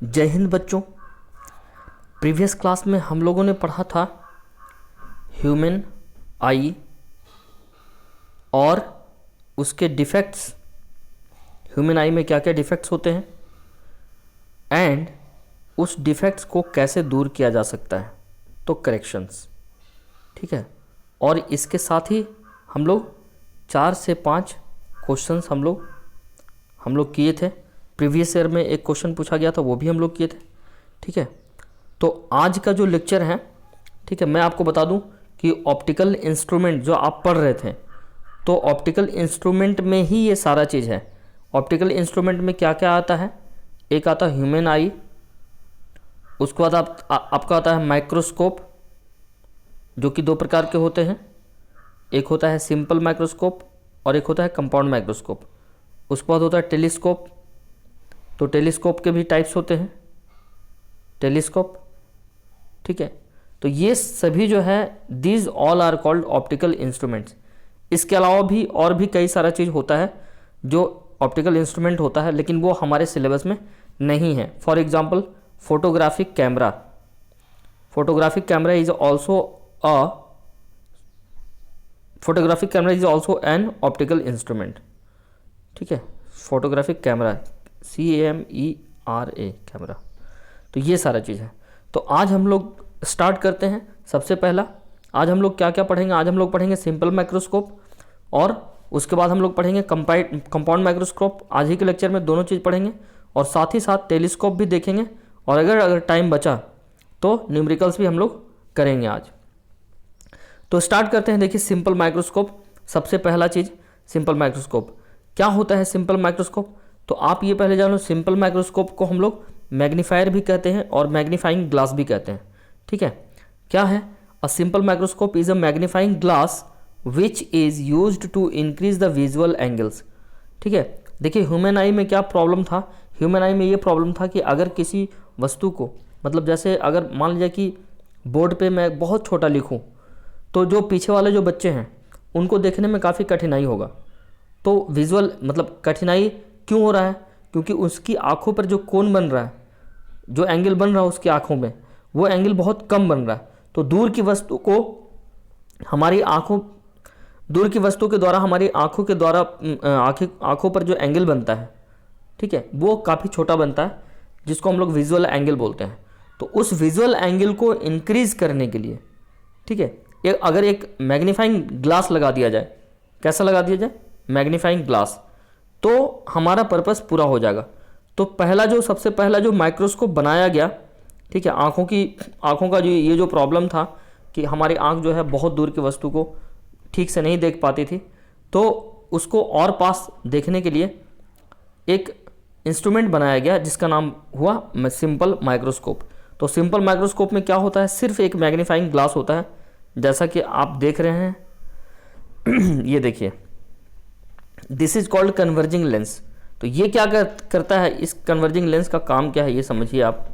जय हिंद बच्चों। Previous class में हम लोगों ने पढ़ा था ह्यूमन आई और उसके डिफेक्ट्स, ह्यूमन आई में क्या क्या डिफेक्ट्स होते हैं एंड उस डिफेक्ट्स को कैसे दूर किया जा सकता है, तो करेक्शंस। ठीक है, और इसके साथ ही हम लोग 4 से 5 क्वेश्चंस हम लोग किए थे। प्रीवियस ईयर में एक क्वेश्चन पूछा गया था, वो भी हम लोग किए थे। ठीक है, तो आज का जो लेक्चर है, ठीक है, मैं आपको बता दूं कि ऑप्टिकल इंस्ट्रूमेंट जो आप पढ़ रहे थे, तो ऑप्टिकल इंस्ट्रूमेंट में ही ये सारा चीज़ है। ऑप्टिकल इंस्ट्रूमेंट में क्या क्या आता है, एक आता है ह्यूमन आई, उसके बाद आपका आता है माइक्रोस्कोप, जो कि 2 प्रकार के होते हैं, एक होता है सिंपल माइक्रोस्कोप और एक होता है कंपाउंड माइक्रोस्कोप। उसके बाद होता है टेलीस्कोप, तो टेलीस्कोप के भी टाइप्स होते हैं, टेलीस्कोप। ठीक है, तो ये सभी जो है these all are called optical instruments. इसके अलावा भी और भी कई सारा चीज़ होता है जो ऑप्टिकल इंस्ट्रूमेंट होता है, लेकिन वो हमारे सिलेबस में नहीं है। For example photographic camera, photographic camera is also an optical instrument. ठीक है, फोटोग्राफिक कैमरा CAMERA कैमरा, तो ये सारा चीज़ है। तो आज हम लोग स्टार्ट करते हैं। सबसे पहला आज हम लोग क्या क्या पढ़ेंगे, आज हम लोग पढ़ेंगे सिंपल माइक्रोस्कोप और उसके बाद हम लोग पढ़ेंगे कंपाउंड माइक्रोस्कोप। आज ही के लेक्चर में दोनों चीज़ पढ़ेंगे और साथ ही साथ टेलीस्कोप भी देखेंगे, और अगर टाइम बचा तो न्यूमेरिकल्स भी हम लोग करेंगे आज। तो स्टार्ट करते हैं। देखिए सिंपल माइक्रोस्कोप, सबसे पहला चीज़ सिंपल माइक्रोस्कोप। क्या होता है सिंपल माइक्रोस्कोप, तो आप ये पहले जानो, सिंपल माइक्रोस्कोप को हम लोग मैग्नीफायर भी कहते हैं और मैग्नीफाइंग ग्लास भी कहते हैं। ठीक है, क्या है, a simple microscope is a magnifying glass which is used to increase the visual angles. ठीक है, देखिए ह्यूमन आई में क्या प्रॉब्लम था, ह्यूमन आई में ये प्रॉब्लम था कि अगर किसी वस्तु को, मतलब जैसे अगर मान लीजिए कि बोर्ड पे मैं बहुत छोटा लिखूं, तो जो पीछे वाले जो बच्चे हैं उनको देखने में काफ़ी कठिनाई होगा। तो विजुअल मतलब कठिनाई क्यों हो रहा है, क्योंकि उसकी आंखों पर जो कोण बन रहा है, जो एंगल बन रहा है उसकी आंखों में, वो एंगल बहुत कम बन रहा है। तो दूर की वस्तु को हमारी आंखों, दूर की वस्तु के द्वारा हमारी आंखों के द्वारा आंखों पर जो एंगल बनता है, ठीक है, वो काफ़ी छोटा बनता है, जिसको हम लोग विजुअल एंगल बोलते हैं। तो उस विजुअल एंगल को इंक्रीज करने के लिए, ठीक है, अगर एक मैग्नीफाइंग ग्लास लगा दिया जाए, कैसा लगा दिया जाए, मैग्नीफाइंग ग्लास, तो हमारा पर्पस पूरा हो जाएगा। तो सबसे पहला जो माइक्रोस्कोप बनाया गया, ठीक है, आँखों का जो ये जो प्रॉब्लम था कि हमारी आँख जो है बहुत दूर की वस्तु को ठीक से नहीं देख पाती थी, तो उसको और पास देखने के लिए एक इंस्ट्रूमेंट बनाया गया जिसका नाम हुआ सिंपल माइक्रोस्कोप। तो सिंपल माइक्रोस्कोप में क्या होता है, सिर्फ एक मैग्नीफाइंग ग्लास होता है, जैसा कि आप देख रहे हैं ये देखिए, this is called converging lens. तो ये क्या करता है, इस कन्वर्जिंग लेंस का काम क्या है ये समझिए आप।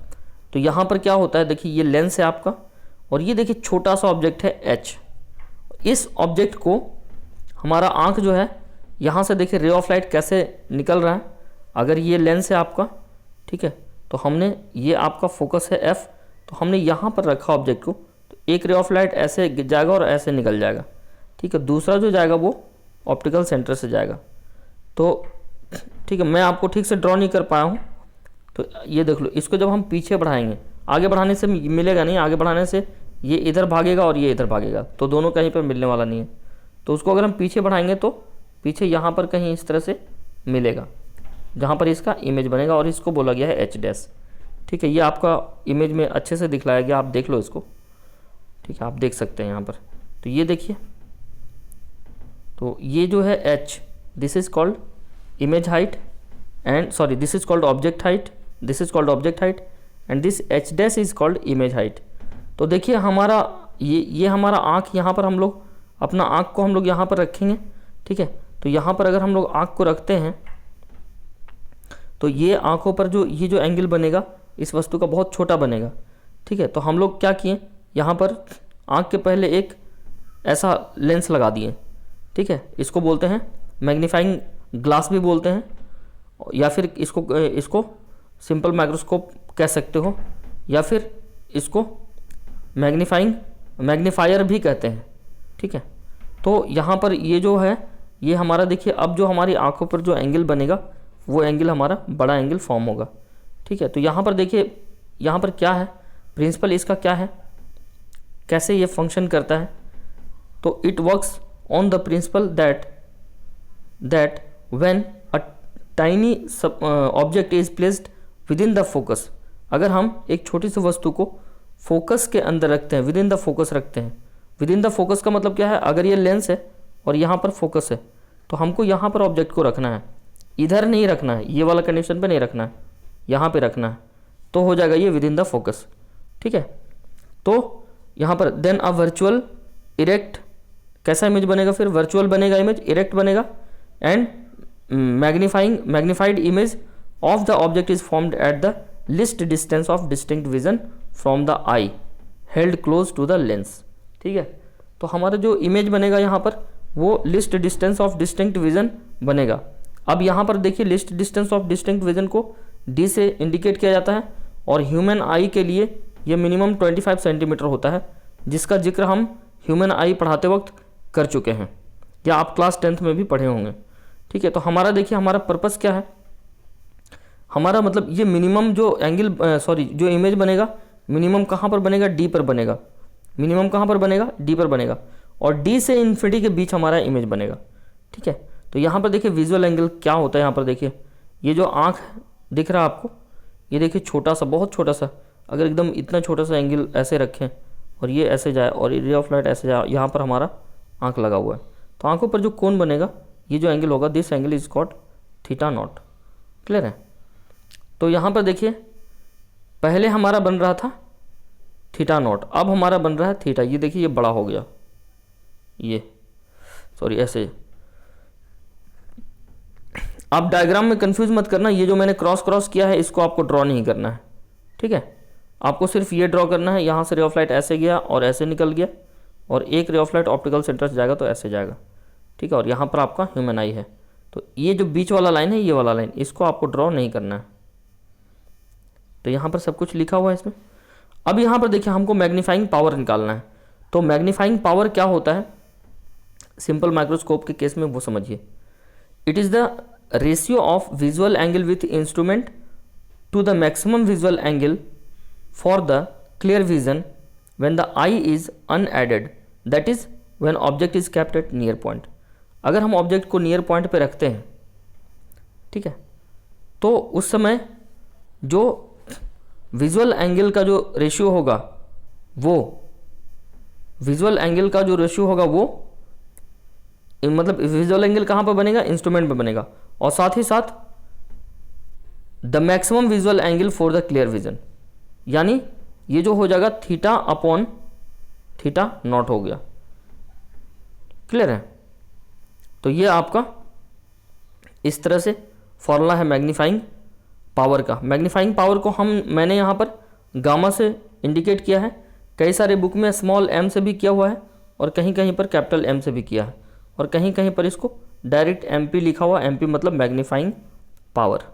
तो यहाँ पर क्या होता है, देखिए ये लेंस है आपका, और ये देखिए छोटा सा ऑब्जेक्ट है H। इस ऑब्जेक्ट को हमारा आँख जो है, यहाँ से देखिए रे ऑफ लाइट कैसे निकल रहा है। अगर ये लेंस है आपका, ठीक है, तो हमने, ये आपका फोकस है F, तो हमने यहाँ पर रखा ऑब्जेक्ट को, तो एक रे ऑफ लाइट ऐसे जाएगा और ऐसे निकल जाएगा। ठीक है, दूसरा जो जाएगा वो ऑप्टिकल सेंटर से जाएगा। तो ठीक है, मैं आपको ठीक से ड्रॉ नहीं कर पाया हूँ, तो ये देख लो, इसको जब हम पीछे बढ़ाएंगे, आगे बढ़ाने से मिलेगा नहीं, आगे बढ़ाने से ये इधर भागेगा और ये इधर भागेगा, तो दोनों कहीं पर मिलने वाला नहीं है। तो उसको अगर हम पीछे बढ़ाएंगे तो पीछे यहाँ पर कहीं इस तरह से मिलेगा, जहाँ पर इसका इमेज बनेगा, और इसको बोला गया है H'। ठीक है, ये आपका इमेज में अच्छे से दिखलाया गया, आप देख लो इसको। ठीक है, आप देख सकते हैं यहाँ पर, तो ये देखिए, तो ये जो है H, this is called image height and sorry this is called object height, this is called object height and this H' is called image height. तो देखिए हमारा ये हमारा आँख, यहाँ पर हम लोग अपना आँख को हम लोग यहाँ पर रखेंगे। ठीक है, तो यहाँ पर अगर हम लोग आँख को रखते हैं, तो ये आँखों पर जो ये जो एंगल बनेगा इस वस्तु का बहुत छोटा बनेगा। ठीक है, तो हम लोग क्या किए, यहाँ पर आँख के पहले एक ऐसा लेंस लगा दिए। ठीक है, इसको बोलते हैं मैग्नीफाइंग ग्लास भी बोलते हैं, या फिर इसको सिंपल माइक्रोस्कोप कह सकते हो, या फिर इसको मैग्नीफायर भी कहते हैं। ठीक है, तो यहाँ पर ये जो है ये हमारा देखिए, अब जो हमारी आंखों पर जो एंगल बनेगा वो एंगल हमारा बड़ा एंगल फॉर्म होगा। ठीक है, तो यहाँ पर देखिए, यहाँ पर क्या है प्रिंसिपल इसका, क्या है, कैसे ये फंक्शन करता है। तो it works on the principal that when a tiny object is placed with in the focus, अगर हम एक छोटी सी वस्तु को फोकस के अंदर रखते हैं, विद इन द फोकस रखते हैं। विद इन द फोकस का मतलब क्या है, अगर ये लेंस है और यहाँ पर फोकस है तो हमको यहाँ पर ऑब्जेक्ट को रखना है, इधर नहीं रखना है, ये वाला कंडीशन पे नहीं रखना है, यहाँ पे रखना है, तो हो जाएगा ये विद इन द फोकस। ठीक है, तो यहाँ पर देन अ वर्चुअल इरेक्ट, कैसा इमेज बनेगा, फिर वर्चुअल बनेगा इमेज, इरेक्ट बनेगा, and magnified image of the object is formed at the least distance of distinct vision from the eye held close to the lens. ठीक है, तो हमारा जो इमेज बनेगा यहाँ पर वो list distance of distinct vision बनेगा। अब यहाँ पर देखिए, list distance of distinct vision को डी से इंडिकेट किया जाता है, और ह्यूमन आई के लिए ये मिनिमम 25 सेंटीमीटर होता है, जिसका जिक्र हम ह्यूमन आई पढ़ाते वक्त कर चुके हैं, या आप क्लास 10th में भी पढ़े होंगे। ठीक है, तो हमारा देखिए, हमारा पर्पस क्या है, हमारा मतलब ये मिनिमम जो एंगल जो इमेज बनेगा, मिनिमम कहाँ पर बनेगा, डी पर बनेगा। मिनिमम कहाँ पर बनेगा, डी पर बनेगा, और डी से इन्फिनिटी के बीच हमारा इमेज बनेगा। ठीक है, तो यहाँ पर देखिए विजुअल एंगल क्या होता है। यहाँ पर देखिए, ये जो आँख दिख रहा है आपको, ये देखिए छोटा सा, बहुत छोटा सा, अगर एकदम इतना छोटा सा एंगल ऐसे रखें और ये ऐसे जाए और रे ऑफ लाइट ऐसे जाए, यहाँ पर हमारा आँख लगा हुआ है, तो आँखों पर जो कोण बनेगा, ये जो एंगल होगा, this angle is called theta naught. Clear है, तो यहाँ पर देखिए, पहले हमारा बन रहा था थीटा नॉट, अब हमारा बन रहा है थीटा। ये देखिए, ये बड़ा हो गया, ये ऐसे। आप डायग्राम में कंफ्यूज मत करना, ये जो मैंने क्रॉस किया है इसको आपको ड्रॉ नहीं करना है। ठीक है, आपको सिर्फ ये ड्रॉ करना है, यहाँ से रे ऑफ लाइट ऐसे गया और ऐसे निकल गया, और एक ray of light optical centre से जाएगा तो ऐसे जाएगा। ठीक है, और यहाँ पर आपका ह्यूमन आई है, तो ये जो बीच वाला लाइन है, ये वाला लाइन, इसको आपको ड्रॉ नहीं करना है। तो यहाँ पर सब कुछ लिखा हुआ है इसमें। अब यहाँ पर देखिए, हमको मैग्नीफाइंग पावर निकालना है। तो मैग्नीफाइंग पावर क्या होता है सिंपल माइक्रोस्कोप के केस में, वो समझिए। It is the ratio of visual angle with instrument to the maximum visual angle for the clear vision when the eye is unaided, that is when object is kept at near point. अगर हम object को near point पे रखते हैं, ठीक है, तो उस समय जो विजुअल एंगल का जो रेशियो होगा, वो विजुअल एंगल का जो रेशियो होगा वो मतलब विजुअल एंगल कहाँ पर बनेगा, इंस्ट्रूमेंट पे बनेगा, और साथ ही साथ the maximum visual angle for the clear vision, यानी ये जो हो जाएगा थीटा अपॉन थीटा नॉट हो गया। क्लियर है, तो ये आपका इस तरह से फॉर्मूला है मैग्नीफाइंग पावर का। मैग्नीफाइंग पावर को मैंने यहाँ पर गामा से इंडिकेट किया है, कई सारे बुक में स्मॉल m से भी किया हुआ है, और कहीं कहीं पर कैपिटल M से भी किया है, और कहीं कहीं पर इसको डायरेक्ट MP लिखा हुआ, MP मतलब मैग्नीफाइंग पावर।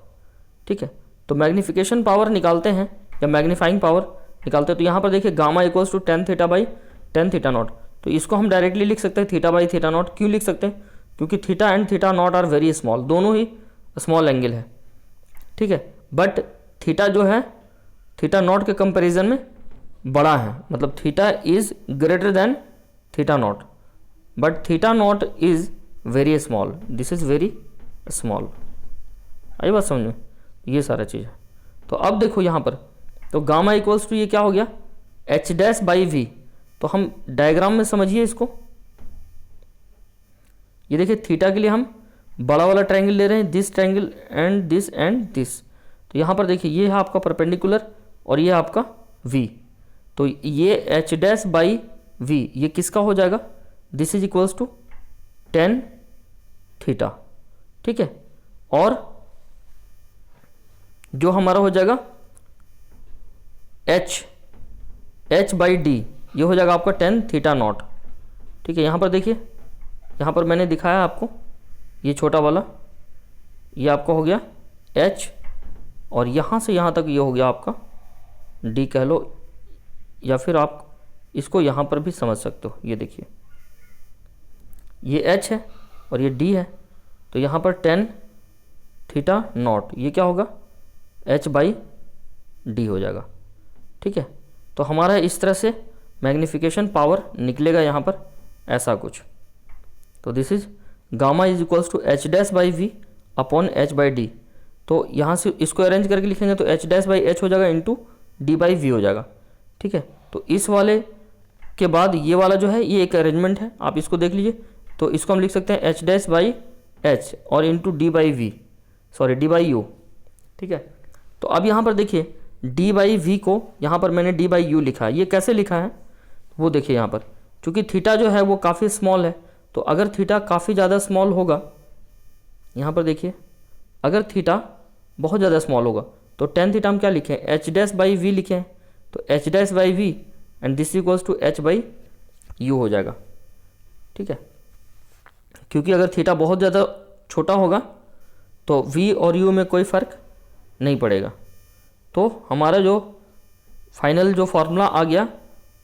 ठीक है, तो मैग्नीफिकेशन पावर निकालते हैं या मैग्नीफाइंग पावर निकालते हैं, तो यहाँ पर देखिए gamma equals to tan theta by tan theta naught. तो इसको हम डायरेक्टली लिख सकते हैं थीटा बाई थीटा नॉट। क्यों लिख सकते हैं, क्योंकि theta and theta naught are very small, दोनों ही स्मॉल एंगल है। ठीक है, बट थीटा जो है थीटा नॉट के कंपैरिजन में बड़ा है, मतलब theta is greater than theta naught, but theta naught is very small, this is very small. आई बात समझ में, ये सारा चीज़ है। तो अब देखो यहाँ पर, तो गामा इक्वल्स टू ये क्या हो गया, एच डैश बाई वी। तो हम डायग्राम में समझिए इसको, ये देखिए थीटा के लिए हम बड़ा वाला ट्रायंगल ले रहे हैं, दिस ट्रायंगल एंड दिस। तो यहाँ पर देखिए ये है आपका परपेंडिकुलर और ये आपका v, तो ये एच डैश बाई वी ये किसका हो जाएगा, this is equals to tan theta. ठीक है, और जो हमारा हो जाएगा h बाई डी ये हो जाएगा आपका tan थीटा नॉट। ठीक है, यहाँ पर देखिए, यहाँ पर मैंने दिखाया आपको, ये छोटा वाला ये आपका हो गया h, और यहाँ से यहाँ तक ये हो गया आपका डी कह लो, या फिर आप इसको यहाँ पर भी समझ सकते हो। ये देखिए, ये एच है और ये डी है, तो यहाँ पर टेन थीटा नॉट, ये क्या होगा, एच बाई डी हो जाएगा। ठीक है, तो हमारा इस तरह से मैग्नीफिकेशन पावर निकलेगा यहाँ पर ऐसा कुछ। तो this is gamma is equals to H dash by V upon H by D. तो यहाँ से इसको अरेंज करके लिखेंगे तो एच डैश बाई एच हो जाएगा इंटू डी बाई वी हो जाएगा। ठीक है, तो इस वाले के बाद ये वाला जो है ये एक अरेंजमेंट है, आप इसको देख लीजिए। तो इसको हम लिख सकते हैं एच डैश बाई एच और into D by V, sorry D by U. ठीक है, तो अब यहाँ पर देखिए डी बाई वी को यहाँ पर मैंने डी बाई यू लिखा है। ये कैसे लिखा है वो देखिए यहाँ पर, चूँकि थीटा जो है वो काफ़ी स्मॉल है, तो अगर थीटा काफ़ी ज़्यादा स्मॉल होगा, यहाँ पर देखिए अगर थीटा बहुत ज़्यादा स्मॉल होगा तो टेन थीटा हम क्या लिखें, एच डैश बाई वी लिखें, तो H dash by V and this equals to H by U हो जाएगा। ठीक है, क्योंकि अगर थीटा बहुत ज़्यादा छोटा होगा तो वी और यू में कोई फ़र्क नहीं पड़ेगा। तो हमारा जो फाइनल जो फार्मूला आ गया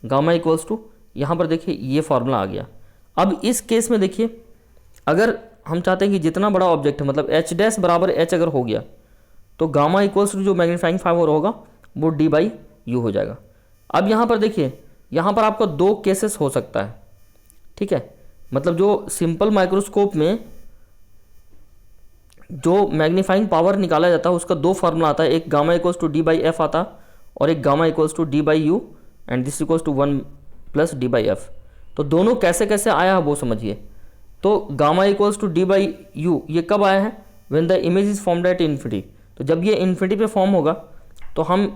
गामा इक्वल्स टू, यहाँ पर देखिए ये फार्मूला आ गया। अब इस केस में देखिए अगर हम चाहते हैं कि जितना बड़ा ऑब्जेक्ट है, मतलब एच डैश बराबर एच अगर हो गया तो गामा इक्वल्स टू जो मैग्नीफाइंग पावर होगा वो डी बाई यू हो जाएगा। अब यहाँ पर देखिए, यहाँ पर आपका दो केसेस हो सकता है। ठीक है, मतलब जो सिंपल माइक्रोस्कोप में जो मैग्नीफाइंग पावर निकाला जाता है उसका दो फार्मूला आता है, एक gamma equals to D by F आता और एक gamma equals to D by U and this equals to 1 plus D by F. तो दोनों कैसे कैसे आया है वो समझिए। तो gamma equals to D by U ये कब आया है, when the image is formed at infinity. तो जब ये इन्फिनिटी पे फॉर्म होगा तो हम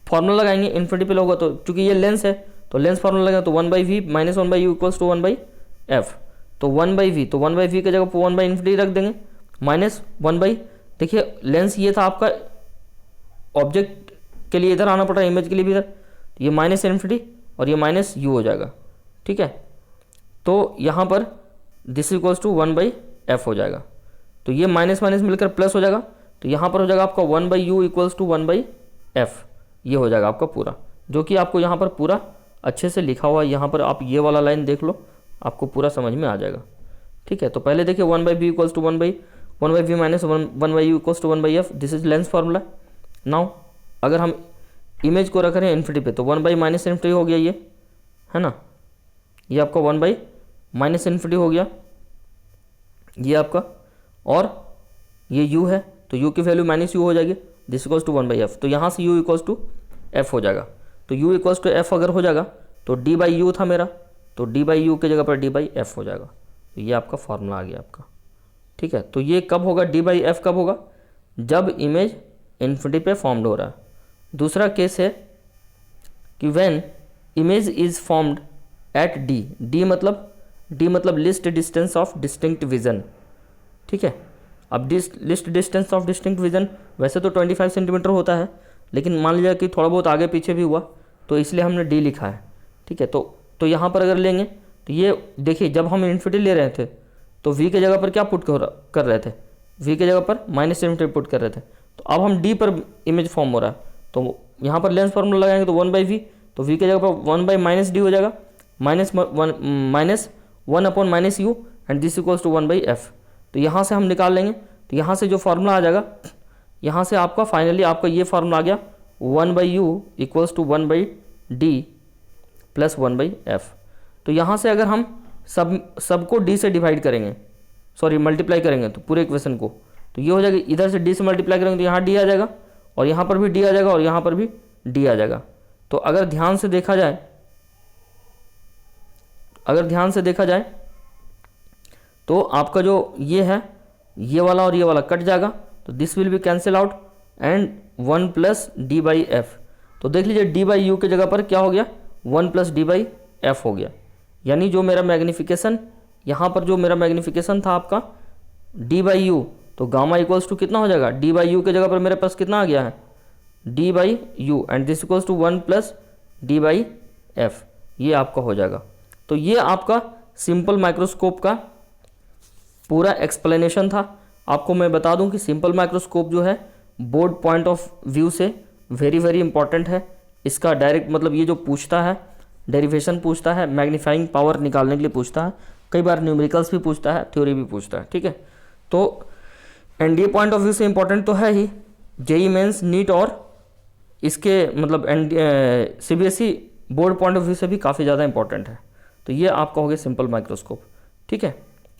फार्मूला लगाएंगे, इन्फिनिटी पे होगा तो चूंकि ये लेंस है तो लेंस फार्मूला लगेगा, तो 1 by V minus 1 by U equals to 1 by F. तो 1 बाई वी, तो 1 बाई वी की जगह पर 1 बाई इन्फिनिटी रख देंगे माइनस 1 बाई, देखिए लेंस ये था आपका, ऑब्जेक्ट के लिए इधर आना पड़ रहा है, इमेज के लिए भी इधर, ये माइनस इन्फिनिटी और ये माइनस यू हो जाएगा। ठीक है, तो यहाँ पर this equals to 1 by F हो जाएगा, तो ये माइनस माइनस मिलकर प्लस हो जाएगा, तो यहाँ पर हो जाएगा आपका 1 by U equals to 1 by F. ये हो जाएगा आपका पूरा, जो कि आपको यहाँ पर पूरा अच्छे से लिखा हुआ है। यहाँ पर आप ये वाला लाइन देख लो, आपको पूरा समझ में आ जाएगा। ठीक है, तो पहले देखिए 1 by B equals to 1 by V minus 1 by U equals to 1 by F, this is lens formula. Now अगर हम इमेज को रख रहे हैं इन्फिनिटी पे तो 1 बाई माइनस इन्फिनिटी हो गया, ये है ना, ये आपका 1 बाई माइनस इन्फिनिटी हो गया ये आपका, और ये u है तो u की वैल्यू माइनस यू हो जाएगी, this equals to 1 by F. तो यहाँ से u इक्वल्स टू एफ हो जाएगा, तो u इक्वल्स टू एफ अगर हो जाएगा तो d बाई यू था मेरा, तो d बाई यू की जगह पर d बाई एफ हो जाएगा। तो ये आपका फार्मूला आ गया आपका। ठीक है, तो ये कब होगा, d बाई एफ कब होगा, जब इमेज इन्फिनिटी पे फॉर्म्ड हो रहा है। दूसरा केस है कि when image is formed eight d मतलब list distance of distinct vision. ठीक है, अब list distance of distinct vision वैसे तो 25 सेंटीमीटर होता है, लेकिन मान लीजिए कि थोड़ा बहुत आगे पीछे भी हुआ तो इसलिए हमने d लिखा है। ठीक है, तो यहाँ पर अगर लेंगे तो ये देखिए जब हम इन्फिनिटी ले रहे थे तो v के जगह पर क्या पुट कर रहे थे, v के जगह पर माइनस इन्फिनिटी पुट कर रहे थे। तो अब हम d पर इमेज फॉर्म हो रहा है तो यहाँ पर लेंस फार्मूला लगाएंगे तो 1 बाई वी, तो v की जगह पर 1 बाई माइनस डी हो जाएगा, minus 1 upon minus U and this equals to 1 by F. तो यहाँ से हम निकाल लेंगे, तो यहाँ से जो फार्मूला आ जाएगा, यहाँ से आपका फाइनली आपका ये फार्मूला आ गया 1 by U equals to 1 by D plus 1 by F. तो यहाँ से अगर हम सबको d से डिवाइड करेंगे, सॉरी मल्टीप्लाई करेंगे तो पूरे इक्वेशन को, तो ये हो जाएगा, इधर से d से मल्टीप्लाई करेंगे तो यहाँ d आ जाएगा और यहाँ पर भी d आ जाएगा और यहाँ पर भी d आ जाएगा। तो अगर ध्यान से देखा जाए तो आपका जो ये है ये वाला और ये वाला कट जाएगा, तो this will be cancel out and 1 plus D by F. तो देख लीजिए डी बाई यू के जगह पर क्या हो गया, 1 प्लस डी बाई एफ हो गया। यानी जो मेरा मैग्नीफिकेशन यहाँ पर जो मेरा मैग्नीफिकेशन था आपका डी बाई यू, तो गामा इक्वल्स टू कितना हो जाएगा, डी बाई यू के जगह पर मेरे पास कितना आ गया है, D by U and this equals to 1 plus D by F, ये आपका हो जाएगा। तो ये आपका सिंपल माइक्रोस्कोप का पूरा एक्सप्लेनेशन था। आपको मैं बता दूं कि सिंपल माइक्रोस्कोप जो है बोर्ड पॉइंट ऑफ व्यू से वेरी वेरी इंपॉर्टेंट है। इसका डायरेक्ट मतलब ये जो पूछता है डेरिवेशन पूछता है, मैग्नीफाइंग पावर निकालने के लिए पूछता है, कई बार न्यूमेरिकल्स भी पूछता है, थ्योरी भी पूछता है, ठीक है। तो एनडीए पॉइंट ऑफ व्यू से इंपॉर्टेंट तो है ही, जेई मेंस, नीट और इसके मतलब CBSE board point of view से भी काफ़ी ज़्यादा इंपॉर्टेंट है। तो ये आपका हो गया सिंपल माइक्रोस्कोप, ठीक है।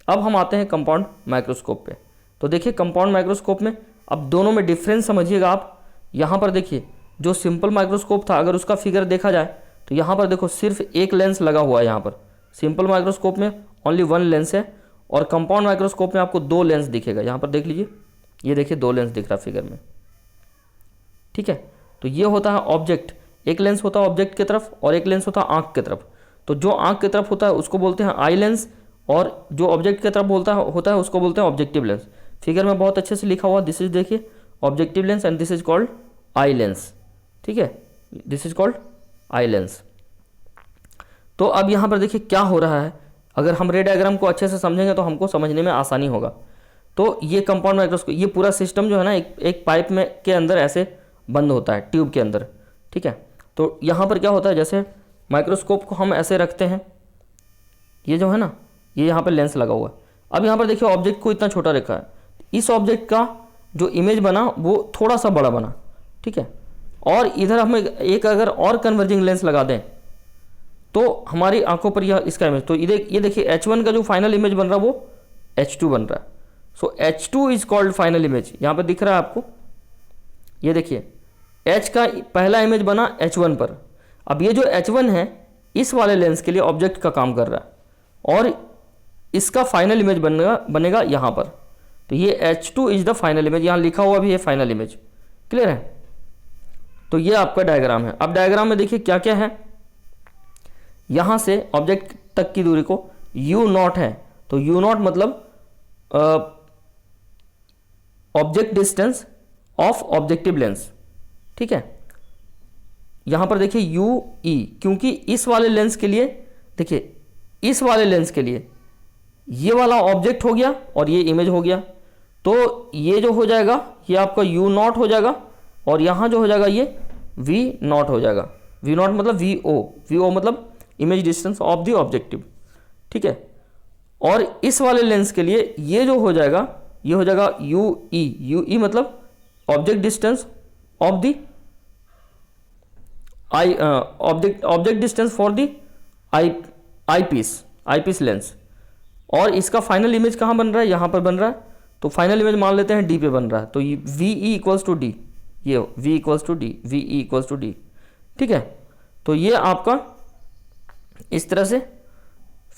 अब हम आते हैं कंपाउंड माइक्रोस्कोप पे। तो देखिए कंपाउंड माइक्रोस्कोप में अब दोनों में डिफरेंस समझिएगा आप। यहाँ पर देखिए जो सिंपल माइक्रोस्कोप था, अगर उसका फिगर देखा जाए तो यहाँ पर देखो सिर्फ एक लेंस लगा हुआ है। यहाँ पर सिंपल माइक्रोस्कोप में ओनली वन लेंस है, और कंपाउंड माइक्रोस्कोप में आपको दो लेंस दिखेगा। यहाँ पर देख लीजिए, ये देखिए दो लेंस दिख रहा फिगर में, ठीक है। तो ये होता है ऑब्जेक्ट, एक लेंस होता है ऑब्जेक्ट की तरफ और एक लेंस होता है आँख की तरफ। तो जो आँख की तरफ होता है उसको बोलते हैं आई लेंस, और जो ऑब्जेक्ट की तरफ होता है उसको बोलते हैं ऑब्जेक्टिव लेंस। फिगर में बहुत अच्छे से लिखा हुआ, दिस इज देखिए objective lens and this is called eye lens, ठीक है, this is called eye lens. तो अब यहाँ पर देखिए क्या हो रहा है, अगर हम रे डायग्राम को अच्छे से समझेंगे तो हमको समझने में आसानी होगा। तो ये कंपाउंड माइक्रोस्कोप, ये पूरा सिस्टम जो है ना एक पाइप में के अंदर ऐसे बंद होता है, ट्यूब के अंदर, ठीक है। तो यहाँ पर क्या होता है, जैसे माइक्रोस्कोप को हम ऐसे रखते हैं, ये जो है ना ये यहाँ पर लेंस लगा हुआ है। अब यहाँ पर देखिए ऑब्जेक्ट को इतना छोटा रखा है, इस ऑब्जेक्ट का जो इमेज बना वो थोड़ा सा बड़ा बना, ठीक है। और इधर हम एक अगर और कन्वर्जिंग लेंस लगा दें तो हमारी आंखों पर यह इसका इमेज, तो ये देखिए H1 का जो फाइनल इमेज बन रहा है वो H2 बन रहा है। सो H2 is called final image, यहाँ पर दिख रहा है आपको, ये देखिए H का पहला इमेज बना H1 पर। अब ये जो H1 है इस वाले लेंस के लिए ऑब्जेक्ट का काम कर रहा है, और इसका फाइनल इमेज बनेगा यहाँ पर। तो ये H2 is the final image, यहाँ लिखा हुआ भी है फाइनल इमेज, क्लियर है। तो ये आपका डायग्राम है। अब डायग्राम में देखिए क्या क्या है, यहाँ से ऑब्जेक्ट तक की दूरी को U0 है, तो U0 मतलब object distance of objective lens, ठीक है। यहाँ पर देखिए UE, क्योंकि इस वाले लेंस के लिए, देखिए इस वाले लेंस के लिए ये वाला ऑब्जेक्ट हो गया और ये इमेज हो गया, तो ये जो हो जाएगा ये आपका U0 हो जाएगा, और यहाँ जो हो जाएगा ये V0 हो जाएगा। V0 मतलब VO मतलब image distance of the objective, ठीक है। और इस वाले लेंस के लिए ये जो हो जाएगा ये हो जाएगा UE मतलब object distance of the object distance for the eyepiece lens. और इसका फाइनल इमेज कहाँ बन रहा है, यहाँ पर बन रहा है, तो फाइनल इमेज मान लेते हैं D पे बन रहा है, तो ये VE इक्वल्स टू D, ये V equals to D, VE equals to D, ठीक है। तो ये आपका इस तरह से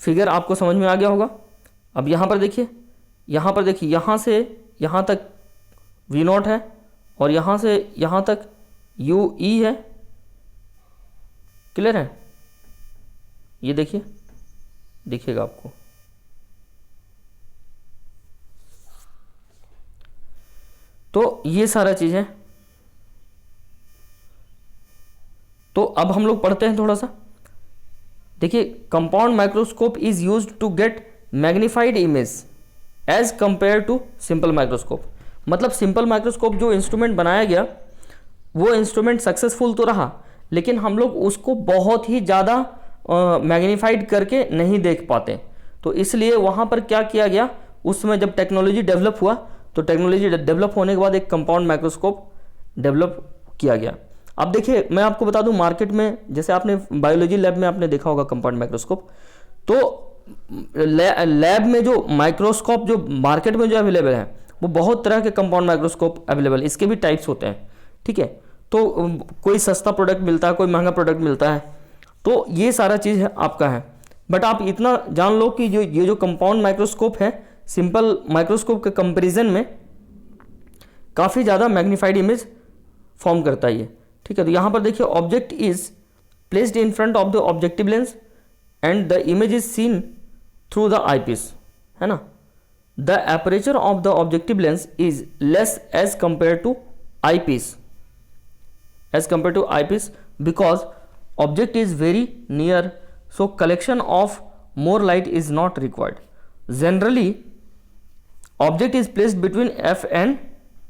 फिगर आपको समझ में आ गया होगा। अब यहाँ पर देखिए यहाँ से यहाँ तक V0 है, और यहाँ से यहाँ तक UE है, क्लियर है। ये देखिए दिखेगा आपको, तो ये सारा चीज़ है। तो अब हम लोग पढ़ते हैं थोड़ा सा, देखिए compound microscope is used to get magnified image as compare to simple microscope. मतलब सिंपल माइक्रोस्कोप जो इंस्ट्रूमेंट बनाया गया वो इंस्ट्रूमेंट सक्सेसफुल तो रहा, लेकिन हम लोग उसको बहुत ही ज़्यादा मैग्नीफाइड करके नहीं देख पाते। तो इसलिए वहाँ पर क्या किया गया, उस समय जब टेक्नोलॉजी डेवलप हुआ तो टेक्नोलॉजी डेवलप होने के बाद एक कंपाउंड माइक्रोस्कोप डेवलप किया गया। अब देखिए मैं आपको बता दूं, मार्केट में जैसे आपने बायोलॉजी लैब में आपने देखा होगा कंपाउंड माइक्रोस्कोप, तो लैब में जो माइक्रोस्कोप जो मार्केट में जो अवेलेबल है वो बहुत तरह के कंपाउंड माइक्रोस्कोप अवेलेबल, इसके भी टाइप्स होते हैं, ठीक है। तो कोई सस्ता प्रोडक्ट मिलता है, कोई महंगा प्रोडक्ट मिलता है, तो ये सारा चीज़ है आपका है। बट आप इतना जान लो कि ये जो कंपाउंड माइक्रोस्कोप है सिंपल माइक्रोस्कोप के कंपैरिजन में काफ़ी ज़्यादा मैग्नीफाइड इमेज फॉर्म करता है ये, ठीक है। तो यहाँ पर देखिए object is placed in front of the objective lens and the image is seen through the eyepiece, है ना। The aperture of the objective lens is less as compare to eyepiece, because object is very near, so collection of more light is not required. Generally object is placed between f and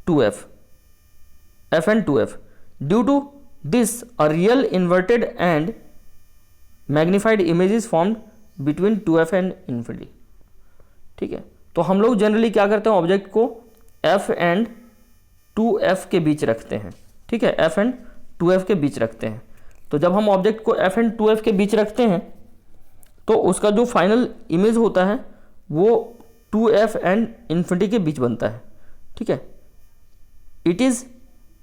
2f due to this a real inverted and magnified image is formed between 2f and infinity. ठीक है, तो हम लोग generally क्या करते हैं, object को f and 2f के बीच रखते हैं। ठीक है, f एंड 2f के बीच रखते हैं। तो जब हम ऑब्जेक्ट को f एंड 2f के बीच रखते हैं तो उसका जो फाइनल इमेज होता है वो 2f एंड इन्फिनिटी के बीच बनता है। ठीक है, it is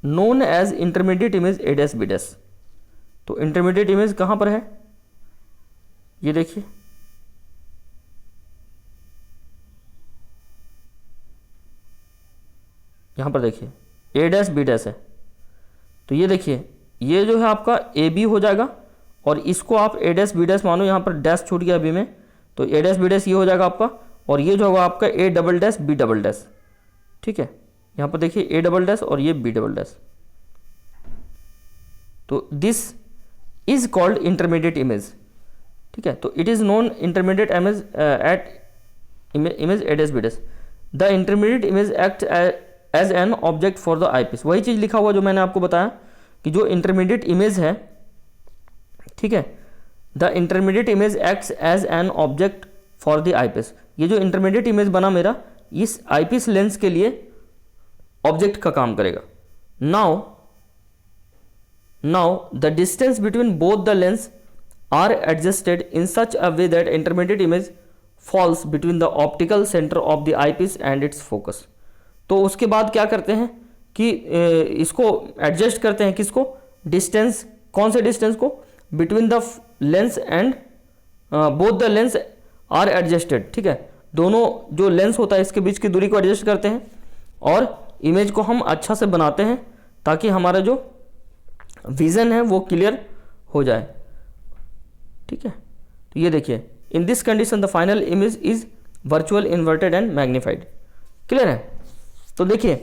known as intermediate image a dash b dash. तो इंटरमीडिएट इमेज कहाँ पर है, ये देखिए, यहाँ पर देखिए a डैश b डैश है। तो ये देखिए, ये जो है आपका ए बी हो जाएगा और इसको आप a डैश b डैश मानो, यहाँ पर डैश छूट गया बी में, तो a डैश b डैश ये हो जाएगा आपका, और ये जो होगा आपका a double dash b double dash. ठीक है, यहाँ पर देखिए a डबल डैश और ये b डबल डैश। तो this is called intermediate image. ठीक है, तो it is known intermediate image at image a dash b dash. The intermediate image act as an object for the eyepiece. वही चीज़ लिखा हुआ जो मैंने आपको बताया कि जो इंटरमीडिएट इमेज है, ठीक है, the intermediate image acts as an object for the eyepiece. ये जो इंटरमीडिएट इमेज बना मेरा, इस आईपीस लेंस के लिए ऑब्जेक्ट का काम करेगा। Now the distance between both the lens are adjusted in such a way that intermediate image falls between the optical centre of the eyepiece and its focus. तो उसके बाद क्या करते हैं कि इसको एडजस्ट करते हैं, किसको, डिस्टेंस, कौन से डिस्टेंस को, between the lens and both the lens are adjusted. ठीक है, दोनों जो लेंस होता है इसके बीच की दूरी को एडजस्ट करते हैं और इमेज को हम अच्छा से बनाते हैं ताकि हमारा जो विजन है वो क्लियर हो जाए। ठीक है, तो ये देखिए, in this condition the final image is virtual inverted and magnified. Clear है। तो देखिए,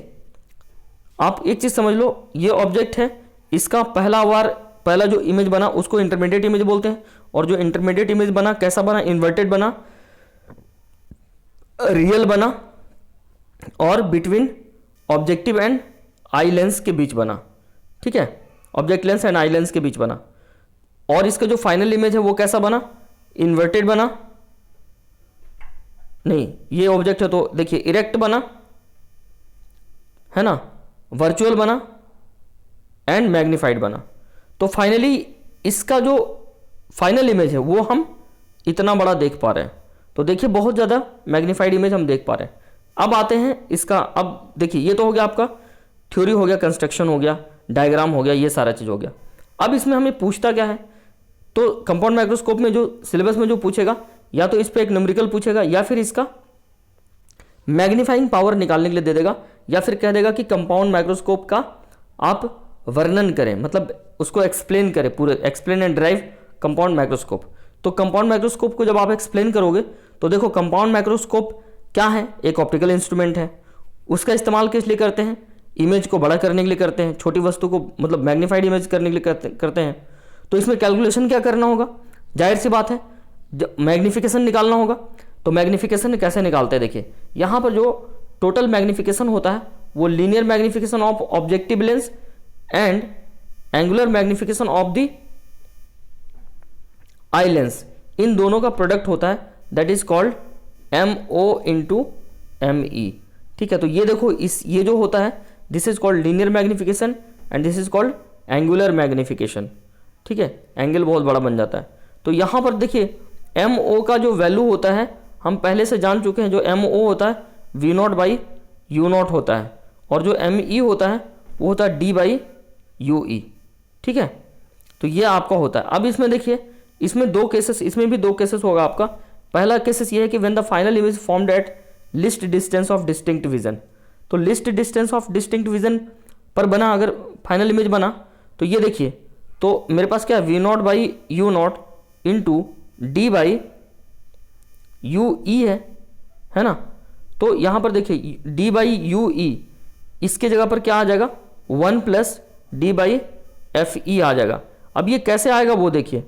आप एक चीज समझ लो, ये ऑब्जेक्ट है, इसका पहला जो इमेज बना उसको इंटरमीडिएट इमेज बोलते हैं, और जो इंटरमीडिएट इमेज बना कैसा बना, इन्वर्टेड बना, रियल बना, और between objective and eye lens के बीच बना। ठीक है, object lens and eye lens के बीच बना। और इसका जो फाइनल इमेज है वो कैसा बना, इन्वर्टेड बना, नहीं ये ऑब्जेक्ट है तो देखिए इरेक्ट बना, है ना, वर्चुअल बना एंड मैग्नीफाइड बना। तो फाइनली इसका जो फाइनल इमेज है वो हम इतना बड़ा देख पा रहे हैं। तो देखिए बहुत ज़्यादा मैग्नीफाइड इमेज हम देख पा रहे हैं। अब आते हैं इसका, अब देखिए ये तो हो गया आपका थ्योरी हो गया, कंस्ट्रक्शन हो गया, डायग्राम हो गया, ये सारा चीज़ हो गया। अब इसमें हमें पूछता क्या है, तो कंपाउंड माइक्रोस्कोप में जो सिलेबस में जो पूछेगा, या तो इस पर एक न्यूमेरिकल पूछेगा, या फिर इसका मैग्नीफाइंग पावर निकालने के लिए दे देगा, या फिर कह देगा कि कंपाउंड माइक्रोस्कोप का आप वर्णन करें, मतलब उसको एक्सप्लेन करें, पूरे explain and drive compound microscope. तो कंपाउंड माइक्रोस्कोप को जब आप एक्सप्लेन करोगे तो देखो कंपाउंड माइक्रोस्कोप क्या है, एक ऑप्टिकल इंस्ट्रूमेंट है। उसका इस्तेमाल किस लिए करते हैं, इमेज को बड़ा करने के लिए करते हैं, छोटी वस्तु को मतलब मैग्नीफाइड इमेज करने के लिए करते हैं। तो इसमें कैलकुलेशन क्या करना होगा, जाहिर सी बात है मैग्निफिकेशन निकालना होगा। तो मैग्निफिकेशन कैसे निकालते हैं, देखिए यहाँ पर जो टोटल मैग्निफिकेशन होता है वो linear magnification of objective lens and angular magnification of the eye lens, इन दोनों का प्रोडक्ट होता है, that is called MO into ME। ठीक है, तो ये देखो ये जो होता है this is called linear magnification and this is called angular magnification. ठीक है, एंगल बहुत बड़ा बन जाता है। तो यहाँ पर देखिए MO का जो वैल्यू होता है हम पहले से जान चुके हैं, जो MO होता है V0/U0 होता है, और जो ME होता है वो होता है D/UE। ठीक है, तो ये आपका होता है। अब इसमें देखिए, इसमें दो केसेस, इसमें भी दो केसेस होगा आपका। पहला केसेस ये है कि when the final image formed at least distance of distinct vision. तो least distance of distinct vision पर बना, अगर फाइनल इमेज बना तो ये देखिए, तो मेरे पास क्या है V0/U0 इंटू D/UE है ना। तो यहाँ पर देखिए D/UE, इसके जगह पर क्या आ जाएगा 1 + D/FE आ जाएगा। अब ये कैसे आएगा वो देखिए,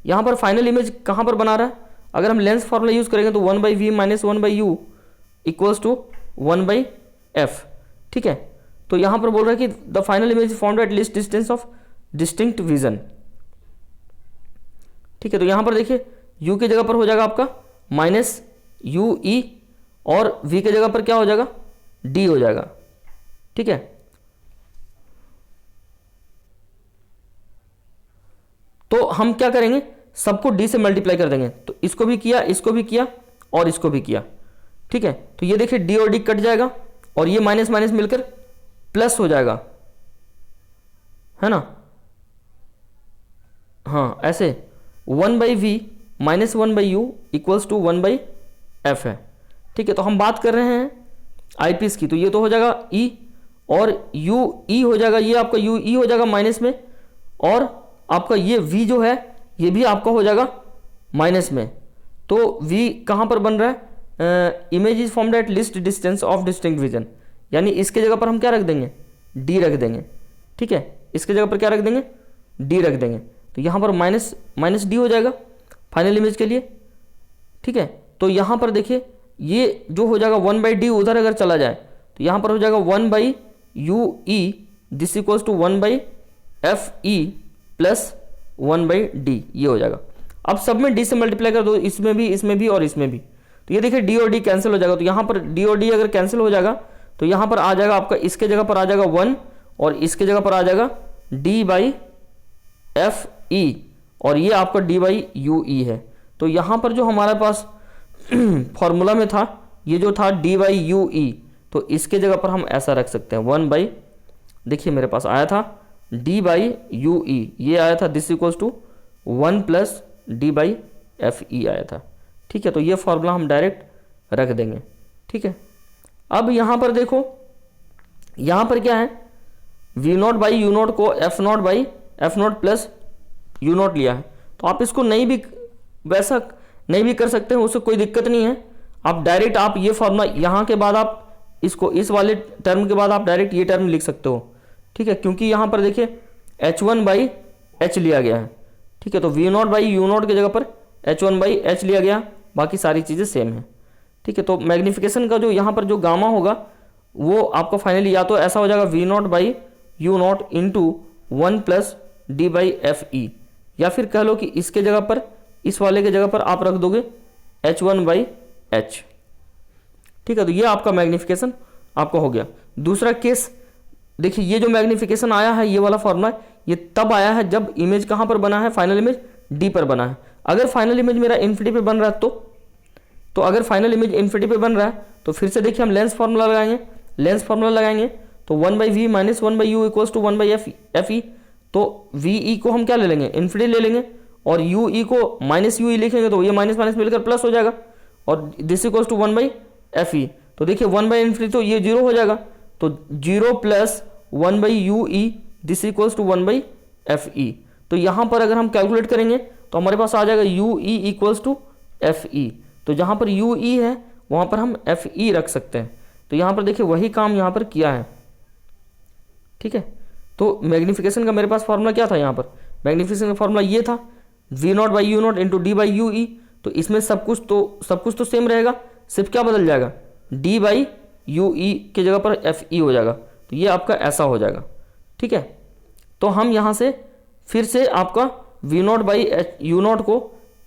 यहाँ पर फाइनल इमेज कहाँ पर बना रहा है, अगर हम लेंस फॉर्मूला यूज़ करेंगे तो 1/V - 1/U = 1/F। ठीक है, तो यहाँ पर बोल रहा है कि the final image formed at least distance of distinct vision. ठीक है, तो यहां पर देखिए u की जगह पर हो जाएगा आपका माइनस यू ई और v की जगह पर क्या हो जाएगा d हो जाएगा। ठीक है, तो हम क्या करेंगे, सबको d से मल्टीप्लाई कर देंगे। तो इसको भी किया, इसको भी किया और इसको भी किया। ठीक है, तो ये देखिए d और d कट जाएगा और ये माइनस माइनस मिलकर प्लस हो जाएगा, है ना। हाँ, ऐसे 1/v minus 1/u equals to 1/f है। ठीक है, तो हम बात कर रहे हैं आईपीएस की, तो ये तो हो जाएगा e और u e हो जाएगा, ये आपका u e हो जाएगा माइनस में, और आपका ये v जो है ये भी आपका हो जाएगा माइनस में। तो v कहाँ पर बन रहा है, image is formed at least distance of distinct vision, यानी इसके जगह पर हम क्या रख देंगे, d रख देंगे। ठीक है, इसके जगह पर क्या रख देंगे, d रख देंगे। तो यहाँ पर माइनस माइनस डी हो जाएगा फाइनल इमेज के लिए। ठीक है, तो यहाँ पर देखिए ये जो हो जाएगा 1/d उधर अगर चला जाए तो यहाँ पर हो जाएगा 1/ue this equals to 1/fe plus 1/d, ये हो जाएगा। अब सब में d से मल्टीप्लाई कर दो, इसमें भी और इसमें भी। तो ये देखिए d और d कैंसिल हो जाएगा, तो यहाँ पर d और d अगर कैंसिल हो जाएगा तो यहाँ पर आ जाएगा आपका, इसके जगह पर आ जाएगा 1 और इसके जगह पर आ जाएगा d/fe और ये आपका d/ue है। तो यहाँ पर जो हमारे पास फॉर्मूला में था, ये जो था d/ue, तो इसके जगह पर हम ऐसा रख सकते हैं देखिए मेरे पास आया था d/ue, ये आया था this equals to 1 plus d/fe आया था। ठीक है, तो ये फॉर्मूला हम डायरेक्ट रख देंगे। ठीक है, अब यहाँ पर देखो, यहाँ पर क्या है, v0/u0 को f0 प्लस u0 लिया है। तो आप इसको वैसा नहीं भी कर सकते हैं, उससे कोई दिक्कत नहीं है। आप डायरेक्ट आप ये फॉर्मूला यहाँ के बाद आप इसको, इस वाले टर्म के बाद आप डायरेक्ट ये टर्म लिख सकते हो। ठीक है, क्योंकि यहाँ पर देखिए h1/h लिया गया है। ठीक है, तो v0/u0 की जगह पर h1/h लिया गया, बाकी सारी चीज़ें सेम है। ठीक है, तो मैग्निफिकेशन का जो यहाँ पर जो गामा होगा वो आपको फाइनली या तो ऐसा हो जाएगा v0/u0 इंटू 1 प्लस d/fe, या फिर कह लो कि इसके जगह पर, इस वाले के जगह पर आप रख दोगे h1/h। ठीक है, तो ये आपका मैग्निफिकेशन आपका हो गया। दूसरा केस देखिए, ये जो मैग्निफिकेशन आया है, ये वाला फॉर्मूला ये तब आया है जब इमेज कहाँ पर बना है, फाइनल इमेज d पर बना है। अगर फाइनल इमेज मेरा इन्फिनिटी पे बन रहा है तो अगर फाइनल इमेज इन्फिनिटी पे बन रहा है तो फिर से देखिए हम लेंस फार्मूला लगाएंगे। तो 1/v minus 1/u equals to 1/fe। तो ve को हम क्या ले लेंगे, इन्फिनिटी ले लेंगे, और ue को माइनस ue लिखेंगे तो ये माइनस माइनस मिलकर प्लस हो जाएगा, और दिस इक्वल्स टू 1/fe। तो देखिए 1/इन्फिनिटी तो ये 0 हो जाएगा, तो 0 plus 1/ue this equals to 1/fe। तो यहाँ पर अगर हम कैलकुलेट करेंगे तो हमारे पास आ जाएगा ue इक्वल्स टू fe। तो जहाँ पर ue है वहाँ पर हम fe रख सकते हैं। तो यहाँ पर देखिए वही काम यहाँ पर किया है। ठीक है, तो मैग्निफिकेशन का मेरे पास फॉर्मूला क्या था, यहाँ पर मैग्निफिकेशन का फॉर्मूला ये था v0/u0 इंटू d/ue। तो इसमें सब कुछ तो सेम रहेगा, सिर्फ क्या बदल जाएगा, d/ue की जगह पर fe हो जाएगा। तो ये आपका ऐसा हो जाएगा। ठीक है, तो हम यहाँ से फिर से आपका v0/u0 को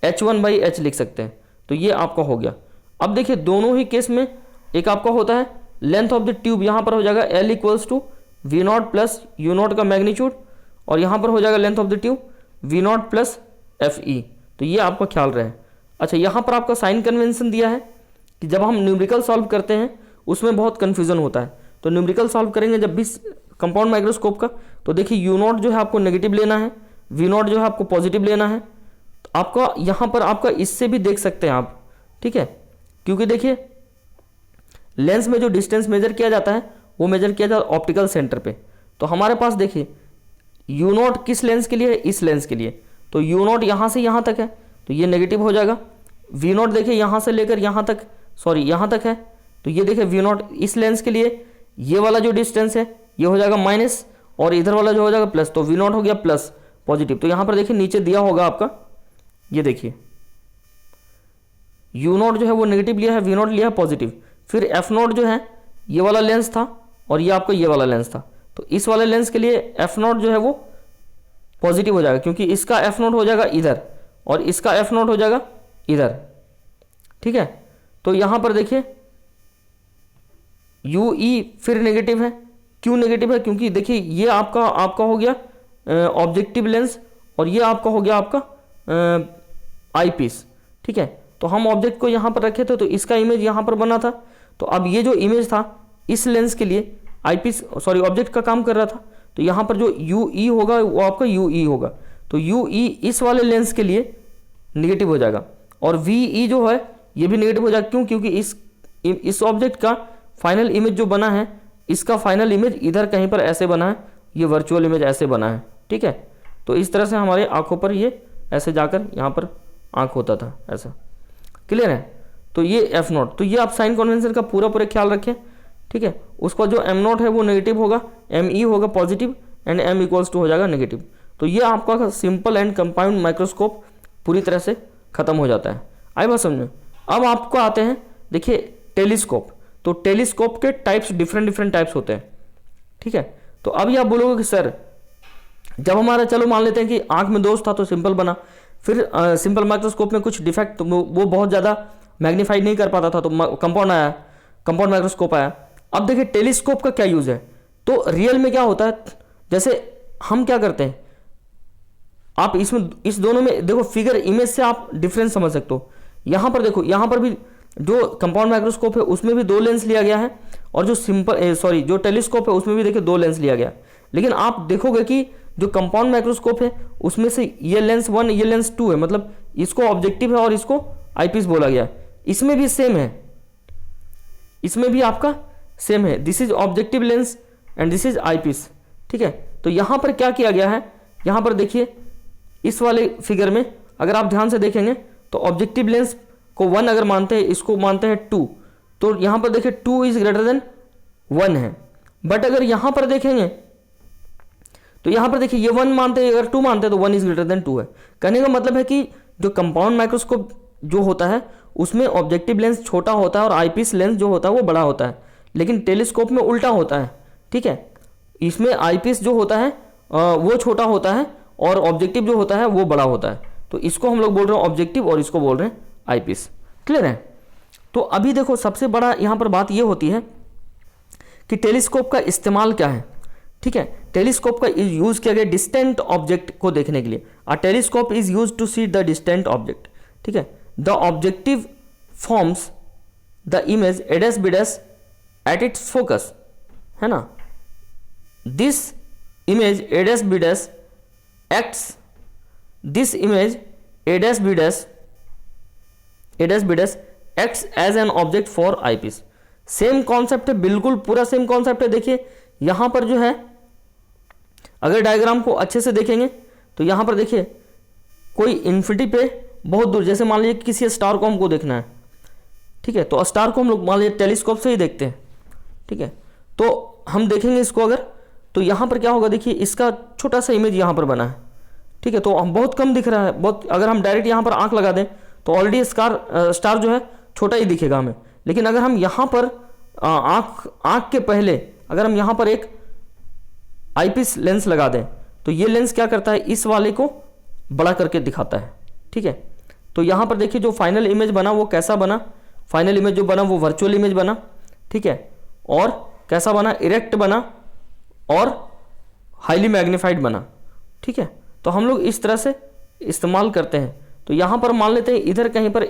h1/h लिख सकते हैं। तो ये आपका हो गया। अब देखिए दोनों ही केस में एक आपका होता है लेंथ ऑफ द ट्यूब, यहाँ पर हो जाएगा l equals to v0 plus u0 का मैग्नीट्यूड, और यहाँ पर हो जाएगा length of the tube v0 plus fe। तो ये आपका ख्याल रहे। अच्छा, यहाँ पर आपका साइन कन्वेंशन दिया है कि जब हम न्यूमेरिकल सॉल्व करते हैं उसमें बहुत कन्फ्यूजन होता है। तो न्यूमेरिकल सॉल्व करेंगे जब भी कंपाउंड माइक्रोस्कोप का, तो देखिए u0 जो है आपको नेगेटिव लेना है, v0 जो है आपको पॉजिटिव लेना है। तो आपका यहाँ पर आपका इससे भी देख सकते हैं आप। ठीक है, क्योंकि देखिए लेंस में जो डिस्टेंस मेजर किया जाता है वो मेजर किया जाता है ऑप्टिकल सेंटर पे। तो हमारे पास देखिए u0 किस लेंस के लिए है, इस लेंस के लिए। तो u0 यहाँ से यहाँ तक है, तो ये नेगेटिव हो जाएगा। v0 देखिए यहाँ से लेकर यहाँ तक, यहाँ तक है, तो ये देखिए v0 इस लेंस के लिए ये वाला जो डिस्टेंस है ये हो जाएगा माइनस, और इधर वाला जो हो जाएगा प्लस। तो v0 हो गया प्लस पॉजिटिव। तो यहाँ पर देखिए नीचे दिया होगा आपका, ये देखिए u0 जो है वो नेगेटिव लिया है, v0 लिया है पॉजिटिव। फिर f0 जो है ये वाला लेंस था और ये आपका ये वाला लेंस था। तो इस वाले लेंस के लिए f0 जो है वो पॉजिटिव हो जाएगा, क्योंकि इसका एफ नॉट हो जाएगा इधर और इसका एफ नॉट हो जाएगा इधर, ठीक है। तो यहाँ पर देखिए यू ई फिर नेगेटिव है, क्यों नेगेटिव है, क्योंकि देखिए ये आपका हो गया ऑब्जेक्टिव लेंस और ये आपका हो गया आपका आई पीस, ठीक है। तो हम ऑब्जेक्ट को यहाँ पर रखे थे तो इसका इमेज यहाँ पर बना था, तो अब ये जो इमेज था इस लेंस के लिए आई पीस सॉरी ऑब्जेक्ट का काम कर रहा था, तो यहाँ पर जो यू ई होगा वो आपका यू ई होगा, तो यू ई इस वाले लेंस के लिए निगेटिव हो जाएगा और वी ई जो है ये भी नेगेटिव हो जाएगा, क्यों, क्योंकि इस ऑब्जेक्ट का फाइनल इमेज जो बना है, इसका फाइनल इमेज इधर कहीं पर ऐसे बना है, ये वर्चुअल इमेज ऐसे बना है, ठीक है। तो इस तरह से हमारे आंखों पर ये ऐसे जाकर यहाँ पर आंख होता था ऐसा, क्लियर है। तो ये एफ नॉट, तो ये आप साइन कन्वेंशन का पूरा ख्याल रखें, ठीक है। उसका जो एम नॉट है वो नेगेटिव होगा, एम ई होगा positive and M equals to हो जाएगा नेगेटिव। तो ये आपका सिंपल एंड कंपाउंड माइक्रोस्कोप पूरी तरह से खत्म हो जाता है। आई बात समझ में। अब आपको आते हैं देखिए टेलीस्कोप, तो टेलीस्कोप के टाइप्स डिफरेंट टाइप्स होते हैं, ठीक है। तो अभी आप बोलोगे कि सर जब हमारा, चलो मान लेते हैं कि आंख में दोष था तो सिंपल बना, फिर सिंपल माइक्रोस्कोप में कुछ डिफेक्ट, तो वो बहुत ज़्यादा मैग्नीफाई नहीं कर पाता था तो कंपाउंड आया, कंपाउंड माइक्रोस्कोप आया। अब देखिए टेलीस्कोप का क्या यूज़ है, तो रियल में क्या होता है, जैसे हम क्या करते हैं, आप इसमें इस दोनों में देखो फिगर इमेज से आप डिफरेंस समझ सकते हो। यहाँ पर देखो, यहाँ पर भी जो कंपाउंड माइक्रोस्कोप है उसमें भी 2 लेंस लिया गया है और जो जो टेलीस्कोप है उसमें भी देखिए 2 लेंस लिया गया, लेकिन आप देखोगे कि जो कंपाउंड माइक्रोस्कोप है उसमें से ये लेंस 1 ये लेंस 2 है, मतलब इसको ऑब्जेक्टिव है और इसको आईपीस बोला गया है। इसमें भी सेम है, इसमें भी आपका सेम है, this is objective lens and this is eyepiece, ठीक है। तो यहाँ पर क्या किया गया है, यहाँ पर देखिए इस वाले फिगर में अगर आप ध्यान से देखेंगे तो ऑब्जेक्टिव लेंस को 1 अगर मानते हैं, इसको मानते हैं 2, तो यहाँ पर देखिए 2 इज ग्रेटर देन 1 है। बट अगर यहाँ पर देखेंगे तो यहाँ पर देखिए ये 1 मानते हैं, अगर 2 मानते हैं तो 1 इज ग्रेटर देन 2 है। कहने का मतलब है कि जो कंपाउंड माइक्रोस्कोप जो होता है उसमें ऑब्जेक्टिव लेंस छोटा होता है और आईपीस लेंस जो होता है वो बड़ा होता है, लेकिन टेलीस्कोप में उल्टा होता है, ठीक है। इसमें आईपीस जो होता है वो छोटा होता है और ऑब्जेक्टिव जो होता है वो बड़ा होता है, तो इसको हम लोग बोल रहे हैं ऑब्जेक्टिव और इसको बोल रहे हैं आईपीस, क्लियर है। तो अभी देखो सबसे बड़ा यहाँ पर बात ये होती है कि टेलीस्कोप का इस्तेमाल क्या है, ठीक है। टेलीस्कोप का यूज किया गया डिस्टेंट ऑब्जेक्ट को देखने के लिए। A telescope is use to see the distant object, ठीक है। The objective forms the image A dash B dash at its focus, है ना। This image A dash B dash acts, this image A dash B dash acts as an object for eyepiece. Same concept है, बिल्कुल पूरा same concept है। देखिए यहां पर जो है अगर डायग्राम को अच्छे से देखेंगे तो यहां पर देखिए कोई इन्फिनिटी पे बहुत दूर, जैसे मान लीजिए किसी स्टार को हमको देखना है, ठीक है, तो स्टार को हम लोग मान लीजिए टेलीस्कोप से ही देखते हैं, ठीक है। तो हम देखेंगे इसको अगर, तो यहाँ पर क्या होगा, देखिए इसका छोटा सा इमेज यहाँ पर बना है, ठीक है, तो हम बहुत कम दिख रहा है, बहुत। अगर हम डायरेक्ट यहाँ पर आंख लगा दें तो ऑलरेडी स्टार जो है छोटा ही दिखेगा हमें, लेकिन अगर हम यहाँ पर आंख के पहले अगर हम यहाँ पर एक आईपीस लेंस लगा दें तो ये लेंस क्या करता है, इस वाले को बड़ा करके दिखाता है, ठीक है। तो यहाँ पर देखिए जो फाइनल इमेज बना वो कैसा बना, फाइनल इमेज जो बना वो वर्चुअल इमेज बना, ठीक है, और कैसा बना, इरेक्ट बना और हाईली मैग्नीफाइड बना, ठीक है। तो हम लोग इस तरह से इस्तेमाल करते हैं। तो यहाँ पर मान लेते हैं इधर कहीं पर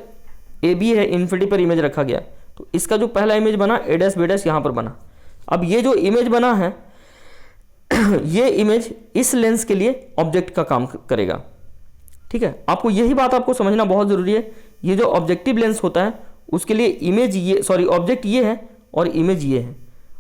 ए बी है, इन्फिनिटी पर इमेज रखा गया, तो इसका जो पहला इमेज बना ए डैश बी डैश यहाँ पर बना। अब ये जो इमेज बना है ये इमेज इस लेंस के लिए ऑब्जेक्ट का काम करेगा, ठीक है। आपको यही बात आपको समझना बहुत ज़रूरी है। ये जो ऑब्जेक्टिव लेंस होता है उसके लिए इमेज ये ऑब्जेक्ट ये है और इमेज ये है,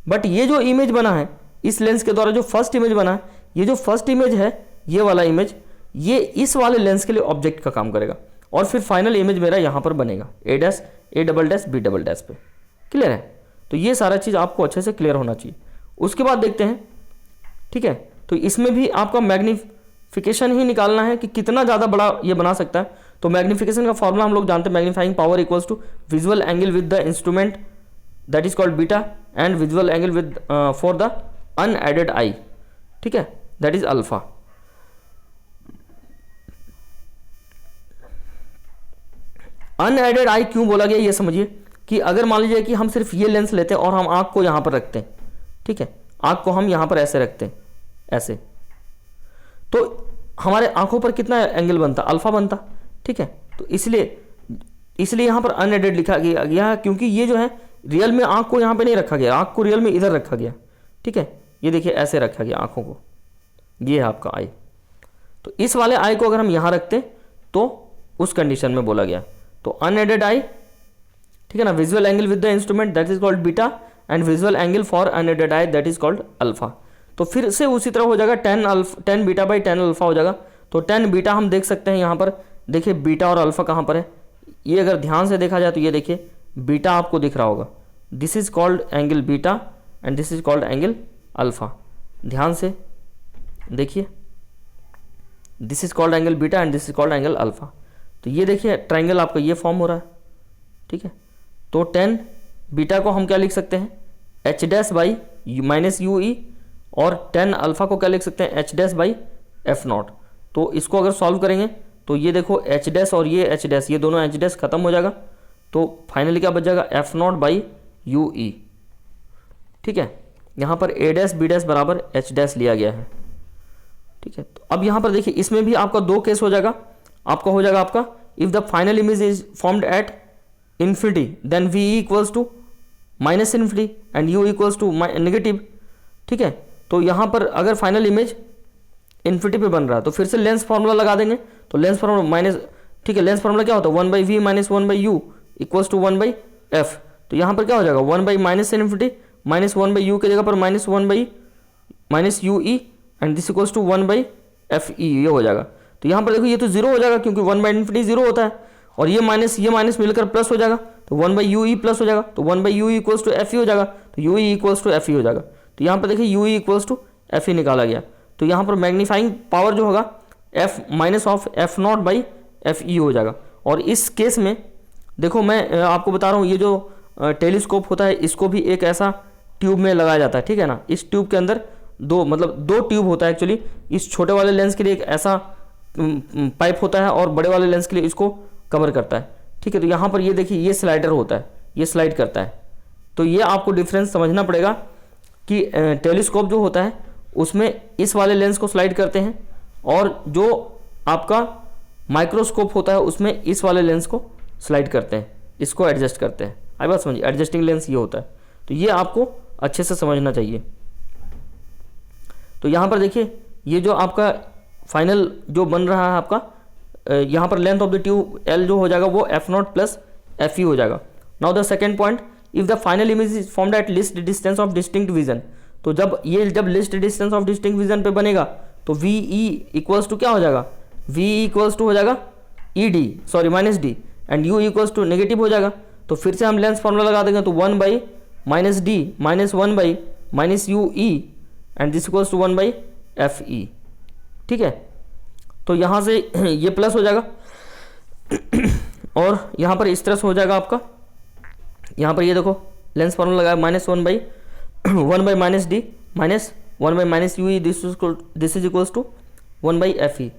बट ये जो इमेज बना है इस लेंस के द्वारा जो फर्स्ट इमेज बना है, ये जो फर्स्ट इमेज है ये वाला इमेज, ये इस वाले लेंस के लिए ऑब्जेक्ट का काम करेगा और फिर फाइनल इमेज मेरा यहाँ पर बनेगा A dash A double dash B double dash पे, क्लियर है। तो ये सारा चीज़ आपको अच्छे से क्लियर होना चाहिए। उसके बाद देखते हैं, ठीक है, तो इसमें भी आपका मैग्नीफिकेशन ही निकालना है कि कितना ज़्यादा बड़ा ये बना सकता है। तो मैग्नीफिकेशन का फॉर्मूला हम लोग जानते हैं, magnifying power equals to visual angle with the instrument that is called beta and visual angle with for the unaided eye, ठीक है, that is alpha. Unaided eye क्यों बोला गया ये समझिए कि अगर मान लीजिए कि हम सिर्फ ये लेंस लेते हैं और हम आँख को यहाँ पर रखते हैं, ठीक है, आँख को हम यहाँ पर ऐसे रखते हैं, ऐसे, तो हमारे आँखों पर कितना एंगल बनता, अल्फा बनता, ठीक है। तो इसलिए यहाँ पर अनएडेड लिखा गया क्योंकि ये जो है रियल में आँख को यहाँ पे नहीं रखा गया, आँख को रियल में इधर रखा गया, ठीक है। ये देखिए ऐसे रखा गया आँखों को, ये है आपका आई। तो इस वाले आई को अगर हम यहाँ रखते तो उस कंडीशन में बोला गया। तो अनएडेड आई, ठीक है ना, visual angle with the instrument that is called beta and visual angle for unaided I that is called alpha. तो फिर से उसी तरह हो जाएगा 10 बीटा बाई 10 अल्फा हो जाएगा। तो 10 बीटा हम देख सकते हैं यहाँ पर, देखिए बीटा और अल्फा कहाँ पर है, ये अगर ध्यान से देखा जाए तो ये देखिए बीटा आपको दिख रहा होगा, this is called angle beta and this is called angle alpha. ध्यान से देखिए, this is called angle beta and this is called angle alpha. तो ये देखिए ट्राइंगल आपका ये फॉर्म हो रहा है, ठीक है। तो 10 बीटा को हम क्या लिख सकते हैं, H dash by minus U ई, और 10 अल्फा को क्या लिख सकते हैं, H dash by F not. तो इसको अगर सॉल्व करेंगे तो ये देखो एच डैश और ये एच डैश, ये दोनों एच डैश खत्म हो जाएगा, तो फाइनली क्या बच जाएगा, एफ नॉट बाई यू ई, ठीक है। यहाँ पर ए डैश बी डैश बराबर एच डैश लिया गया है, ठीक है। तो अब यहाँ पर देखिए इसमें भी आपका दो केस हो जाएगा, आपका हो जाएगा आपका if the final image is formed at infinity then V equals to minus infinity and U equals to negative, ठीक है। तो यहाँ पर अगर फाइनल इमेज इन्फिनिटी पे बन रहा है तो फिर से लेंस फार्मूला लगा देंगे। तो लेंस फार्मूला माइनस, ठीक है, लेंस फार्मूला क्या होता है, 1/v minus 1/u equals to 1/f। तो यहाँ पर क्या हो जाएगा, 1 by minus infinity minus 1/u की जगह पर minus 1 by minus U E and this equals to 1/f E, ये हो जाएगा। तो यहाँ पर देखो ये तो जीरो हो जाएगा क्योंकि 1 बाई इन्फिनिटी जीरो होता है, और ये माइनस मिलकर प्लस हो जाएगा, तो 1/u प्लस हो जाएगा, तो 1/u equals to F E हो जाएगा, तो U equals to F E हो जाएगा। तो यहाँ पर देखिए U equals to F E निकाला गया। तो यहाँ पर मैग्नीफाइंग पावर जो होगा F minus of F not by F E हो जाएगा। और इस केस में देखो मैं आपको बता रहा हूँ, ये जो टेलीस्कोप होता है इसको भी एक ऐसा ट्यूब में लगाया जाता है, ठीक है ना। इस ट्यूब के अंदर दो ट्यूब होता है एक्चुअली। इस छोटे वाले लेंस के लिए एक ऐसा पाइप होता है और बड़े वाले लेंस के लिए इसको कवर करता है, ठीक है। तो यहाँ पर ये देखिए ये स्लाइडर होता है, ये स्लाइड करता है। तो ये आपको डिफरेंस समझना पड़ेगा कि टेलीस्कोप जो होता है उसमें इस वाले लेंस को स्लाइड करते हैं, और जो आपका माइक्रोस्कोप होता है उसमें इस वाले लेंस को स्लाइड करते हैं, इसको एडजस्ट करते हैं। आई बात समझिए, एडजस्टिंग लेंस ये होता है। तो ये आपको अच्छे से समझना चाहिए। तो यहाँ पर देखिए ये जो आपका फाइनल जो बन रहा है आपका, यहाँ पर length of the tube L जो हो जाएगा वो F not plus F E हो जाएगा। Now the second point, if the final image is formed at least distance of distinct vision. तो जब list distance of distinct vision पे बनेगा तो वी ई इक्वल्स टू क्या हो जाएगा, वी इक्वल्स टू हो जाएगा E D, sorry minus D, and U equals to negative हो जाएगा। तो फिर से हम लेंस फॉर्मूला लगा देंगे, तो 1 by minus D minus 1 by minus U E and this equals to 1 by F E, ठीक है। तो यहाँ से ये प्लस हो जाएगा और यहाँ पर इस तरह से हो जाएगा आपका, यहाँ पर ये देखो लेंस फॉर्मूला लगाया minus 1 by minus D minus 1 by minus U E, this is equals to 1 by F E.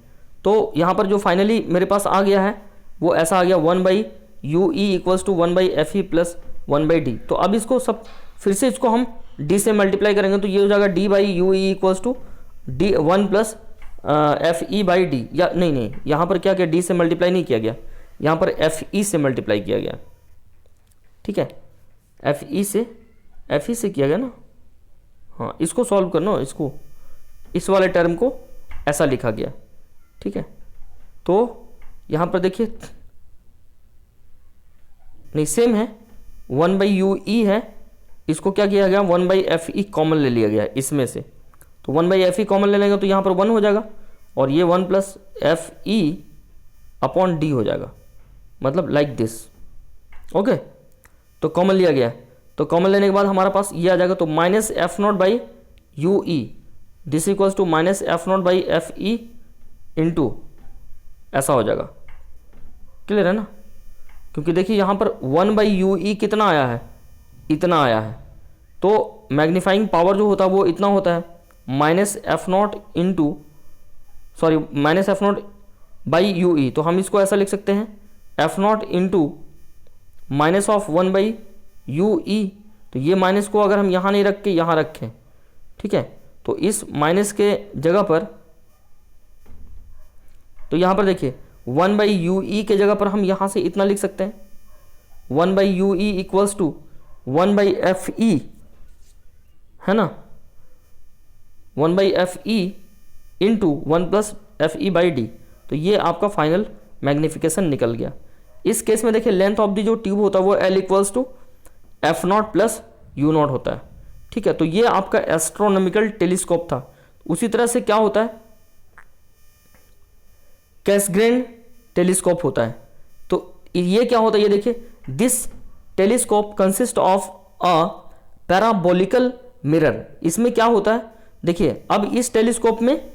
तो यहाँ पर जो फाइनली मेरे पास आ गया है वो ऐसा आ गया 1 by U E equals to 1 by F E plus 1 by D. तो अब इसको सब फिर से इसको हम डी से मल्टीप्लाई करेंगे तो ये हो जाएगा D by U E equals to D 1 plus F E by D, या नहीं यहाँ पर क्या किया, डी से मल्टीप्लाई नहीं किया गया, यहाँ पर एफ ई से मल्टीप्लाई किया गया, ठीक है। एफ ई से किया गया ना, हाँ इसको सॉल्व करना, इसको इस वाले टर्म को ऐसा लिखा गया, ठीक है। तो यहाँ पर देखिए नहीं सेम है, 1 बाई यू ई है, इसको क्या किया गया 1 बाई एफ ई कॉमन ले लिया गया इसमें से। तो 1 बाई एफ ई कॉमन ले लेंगे तो यहाँ पर 1 हो जाएगा, और ये 1 प्लस एफ ई अपॉन डी हो जाएगा, मतलब लाइक दिस, ओके। तो कॉमन लिया गया, तो कॉमन लेने के बाद हमारे पास ये आ जाएगा, तो minus F not by U E this equals to minus F not by F E into ऐसा हो जाएगा। क्लियर है ना, क्योंकि देखिए यहाँ पर 1 बाई यू ई कितना आया है, इतना आया है, तो मैग्नीफाइंग पावर जो होता है वो इतना होता है minus F not into, sorry minus F not by U ई। तो हम इसको ऐसा लिख सकते हैं F not into minus of 1/UE। तो ये माइनस को अगर हम यहाँ नहीं रख के यहाँ रखें, ठीक है, तो इस माइनस के जगह पर, तो यहाँ पर देखिए 1/UE के जगह पर हम यहाँ से इतना लिख सकते हैं, 1/UE इक्वल्स टू 1/FE, है ना, 1/FE इंटू 1+FE/D। तो ये आपका फाइनल मैग्निफिकेशन निकल गया। इस केस में देखिए लेंथ ऑफ दी जो ट्यूब होता है वो L इक्वल्स टू F0+U0 होता है, ठीक है। तो ये आपका एस्ट्रोनॉमिकल टेलीस्कोप था। उसी तरह से क्या होता है, कैसग्रेन टेलीस्कोप होता है। तो ये क्या होता है, ये देखिए, this telescope consist of a parabolical mirror. इसमें क्या होता है, देखिए अब इस टेलीस्कोप में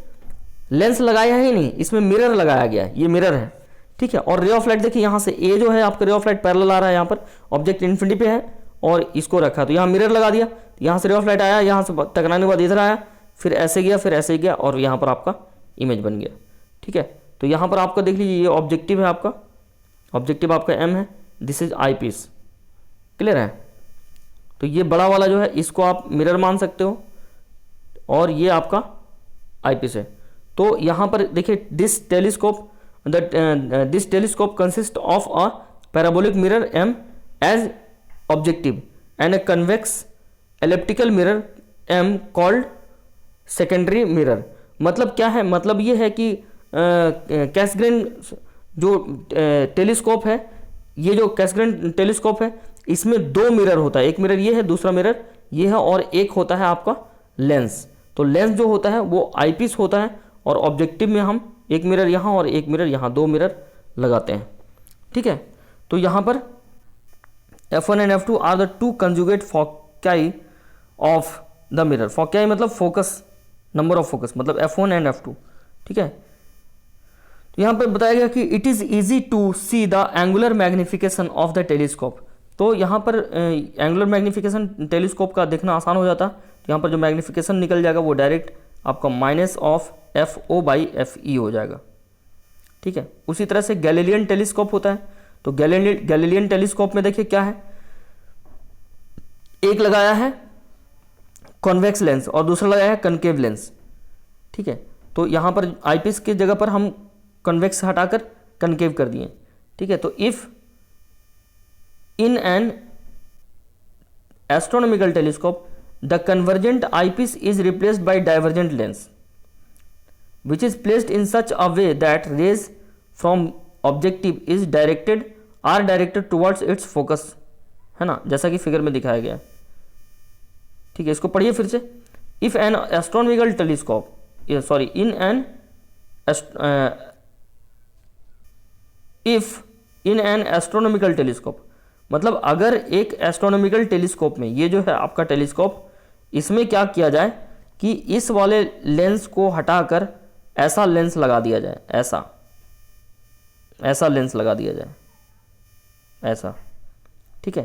लेंस लगाया है ही नहीं, इसमें मिरर लगाया गया है, ये मिरर है, ठीक है। और रे ऑफ लाइट देखिए यहाँ से ए जो है आपका रे ऑफ लाइट पैरेलल आ रहा है, यहाँ पर ऑब्जेक्ट इन्फिनिटी पे है और इसको रखा, तो यहाँ मिरर लगा दिया, यहाँ से रे ऑफ लाइट आया, यहाँ से टकराने के बाद इधर आया, फिर ऐसे गया, फिर ऐसे गया, और यहाँ पर आपका इमेज बन गया, ठीक है। तो यहाँ पर आपका देख लीजिए, ये ऑब्जेक्टिव है आपका, ऑब्जेक्टिव आपका एम है, this is eyepiece, clear है। तो ये बड़ा वाला जो है इसको आप मिरर मान सकते हो, और ये आपका आई पीस है। तो यहाँ पर देखिए this telescope consist of a parabolic mirror M as objective and a convex elliptical mirror M called secondary mirror. मतलब क्या है, मतलब ये है कि कैसग्रेन जो टेलीस्कोप है, ये जो कैसग्रेन टेलीस्कोप है इसमें दो मिरर होता है, एक मिरर ये है, दूसरा मिरर ये है, और एक होता है आपका लेंस। तो लेंस जो होता है वो आईपीस होता है, और ऑब्जेक्टिव में हम एक मिरर यहाँ और एक मिरर यहाँ, दो मिरर लगाते हैं, ठीक है। तो यहाँ पर F1 and F2 are the two conjugate foci of the mirror. Foci मतलब फोकस, नंबर ऑफ फोकस, मतलब F1 एंड F2, ठीक है। तो यहाँ पर बताया गया कि it is easy to see the angular magnification of the telescope. तो यहाँ पर एंगुलर मैग्निफिकेशन टेलीस्कोप का देखना आसान हो जाता। तो यहाँ पर जो मैग्निफिकेशन निकल जाएगा वो डायरेक्ट आपका माइनस ऑफ FO/FE हो जाएगा, ठीक है। उसी तरह से गैलीलियन टेलीस्कोप होता है। तो गैलीलियन टेलीस्कोप में देखिए क्या है, एक लगाया है कॉन्वेक्स लेंस और दूसरा लगाया है कनकेव लेंस, ठीक है। तो यहाँ पर आईपीस की जगह पर हम कन्वेक्स हटाकर कनकेव कर दिए, ठीक है। तो if in an astronomical telescope the convergent eyepiece is replaced by divergent lens which is placed in such a way that rays from objective is directed towards its focus, है ना, जैसा कि फिगर में दिखाया गया है, ठीक है। इसको पढ़िए फिर से। If N astronomical telescope, sorry, if in an astronomical telescope, मतलब अगर एक एस्ट्रोनॉमिकल टेलीस्कोप में, ये जो है आपका टेलीस्कोप, इसमें क्या किया जाए कि इस वाले लेंस को हटाकर ऐसा लेंस लगा दिया जाए, ऐसा लेंस लगा दिया जाए, ऐसा, ठीक है।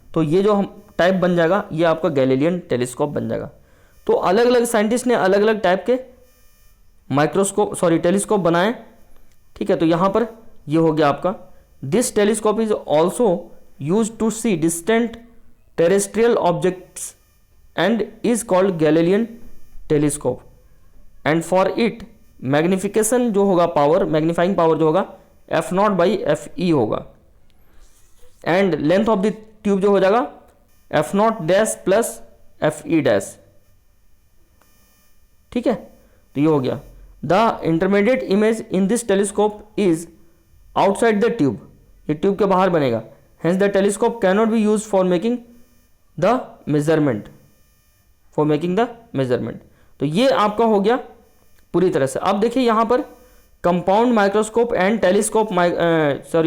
तो ये जो हम टाइप बन जाएगा, ये आपका गैलीलियन टेलीस्कोप बन जाएगा। तो अलग अलग साइंटिस्ट ने अलग अलग टाइप के टेलीस्कोप बनाए, ठीक है। तो यहाँ पर ये हो गया आपका, this telescope is also use to see distant terrestrial objects and is called Galilean telescope, and for it magnification जो होगा, पावर, मैग्नीफाइंग पावर जो होगा F0/FE होगा, and length of the tube जो हो जाएगा F0-+FE-, ठीक है। तो ये हो गया। The intermediate image in this telescope is outside the tube, ये ट्यूब के बाहर बनेगा, hence the telescope can not be use for making the measurement, तो ये आपका हो गया पूरी तरह से। अब देखिए यहाँ पर compound microscope and telescope,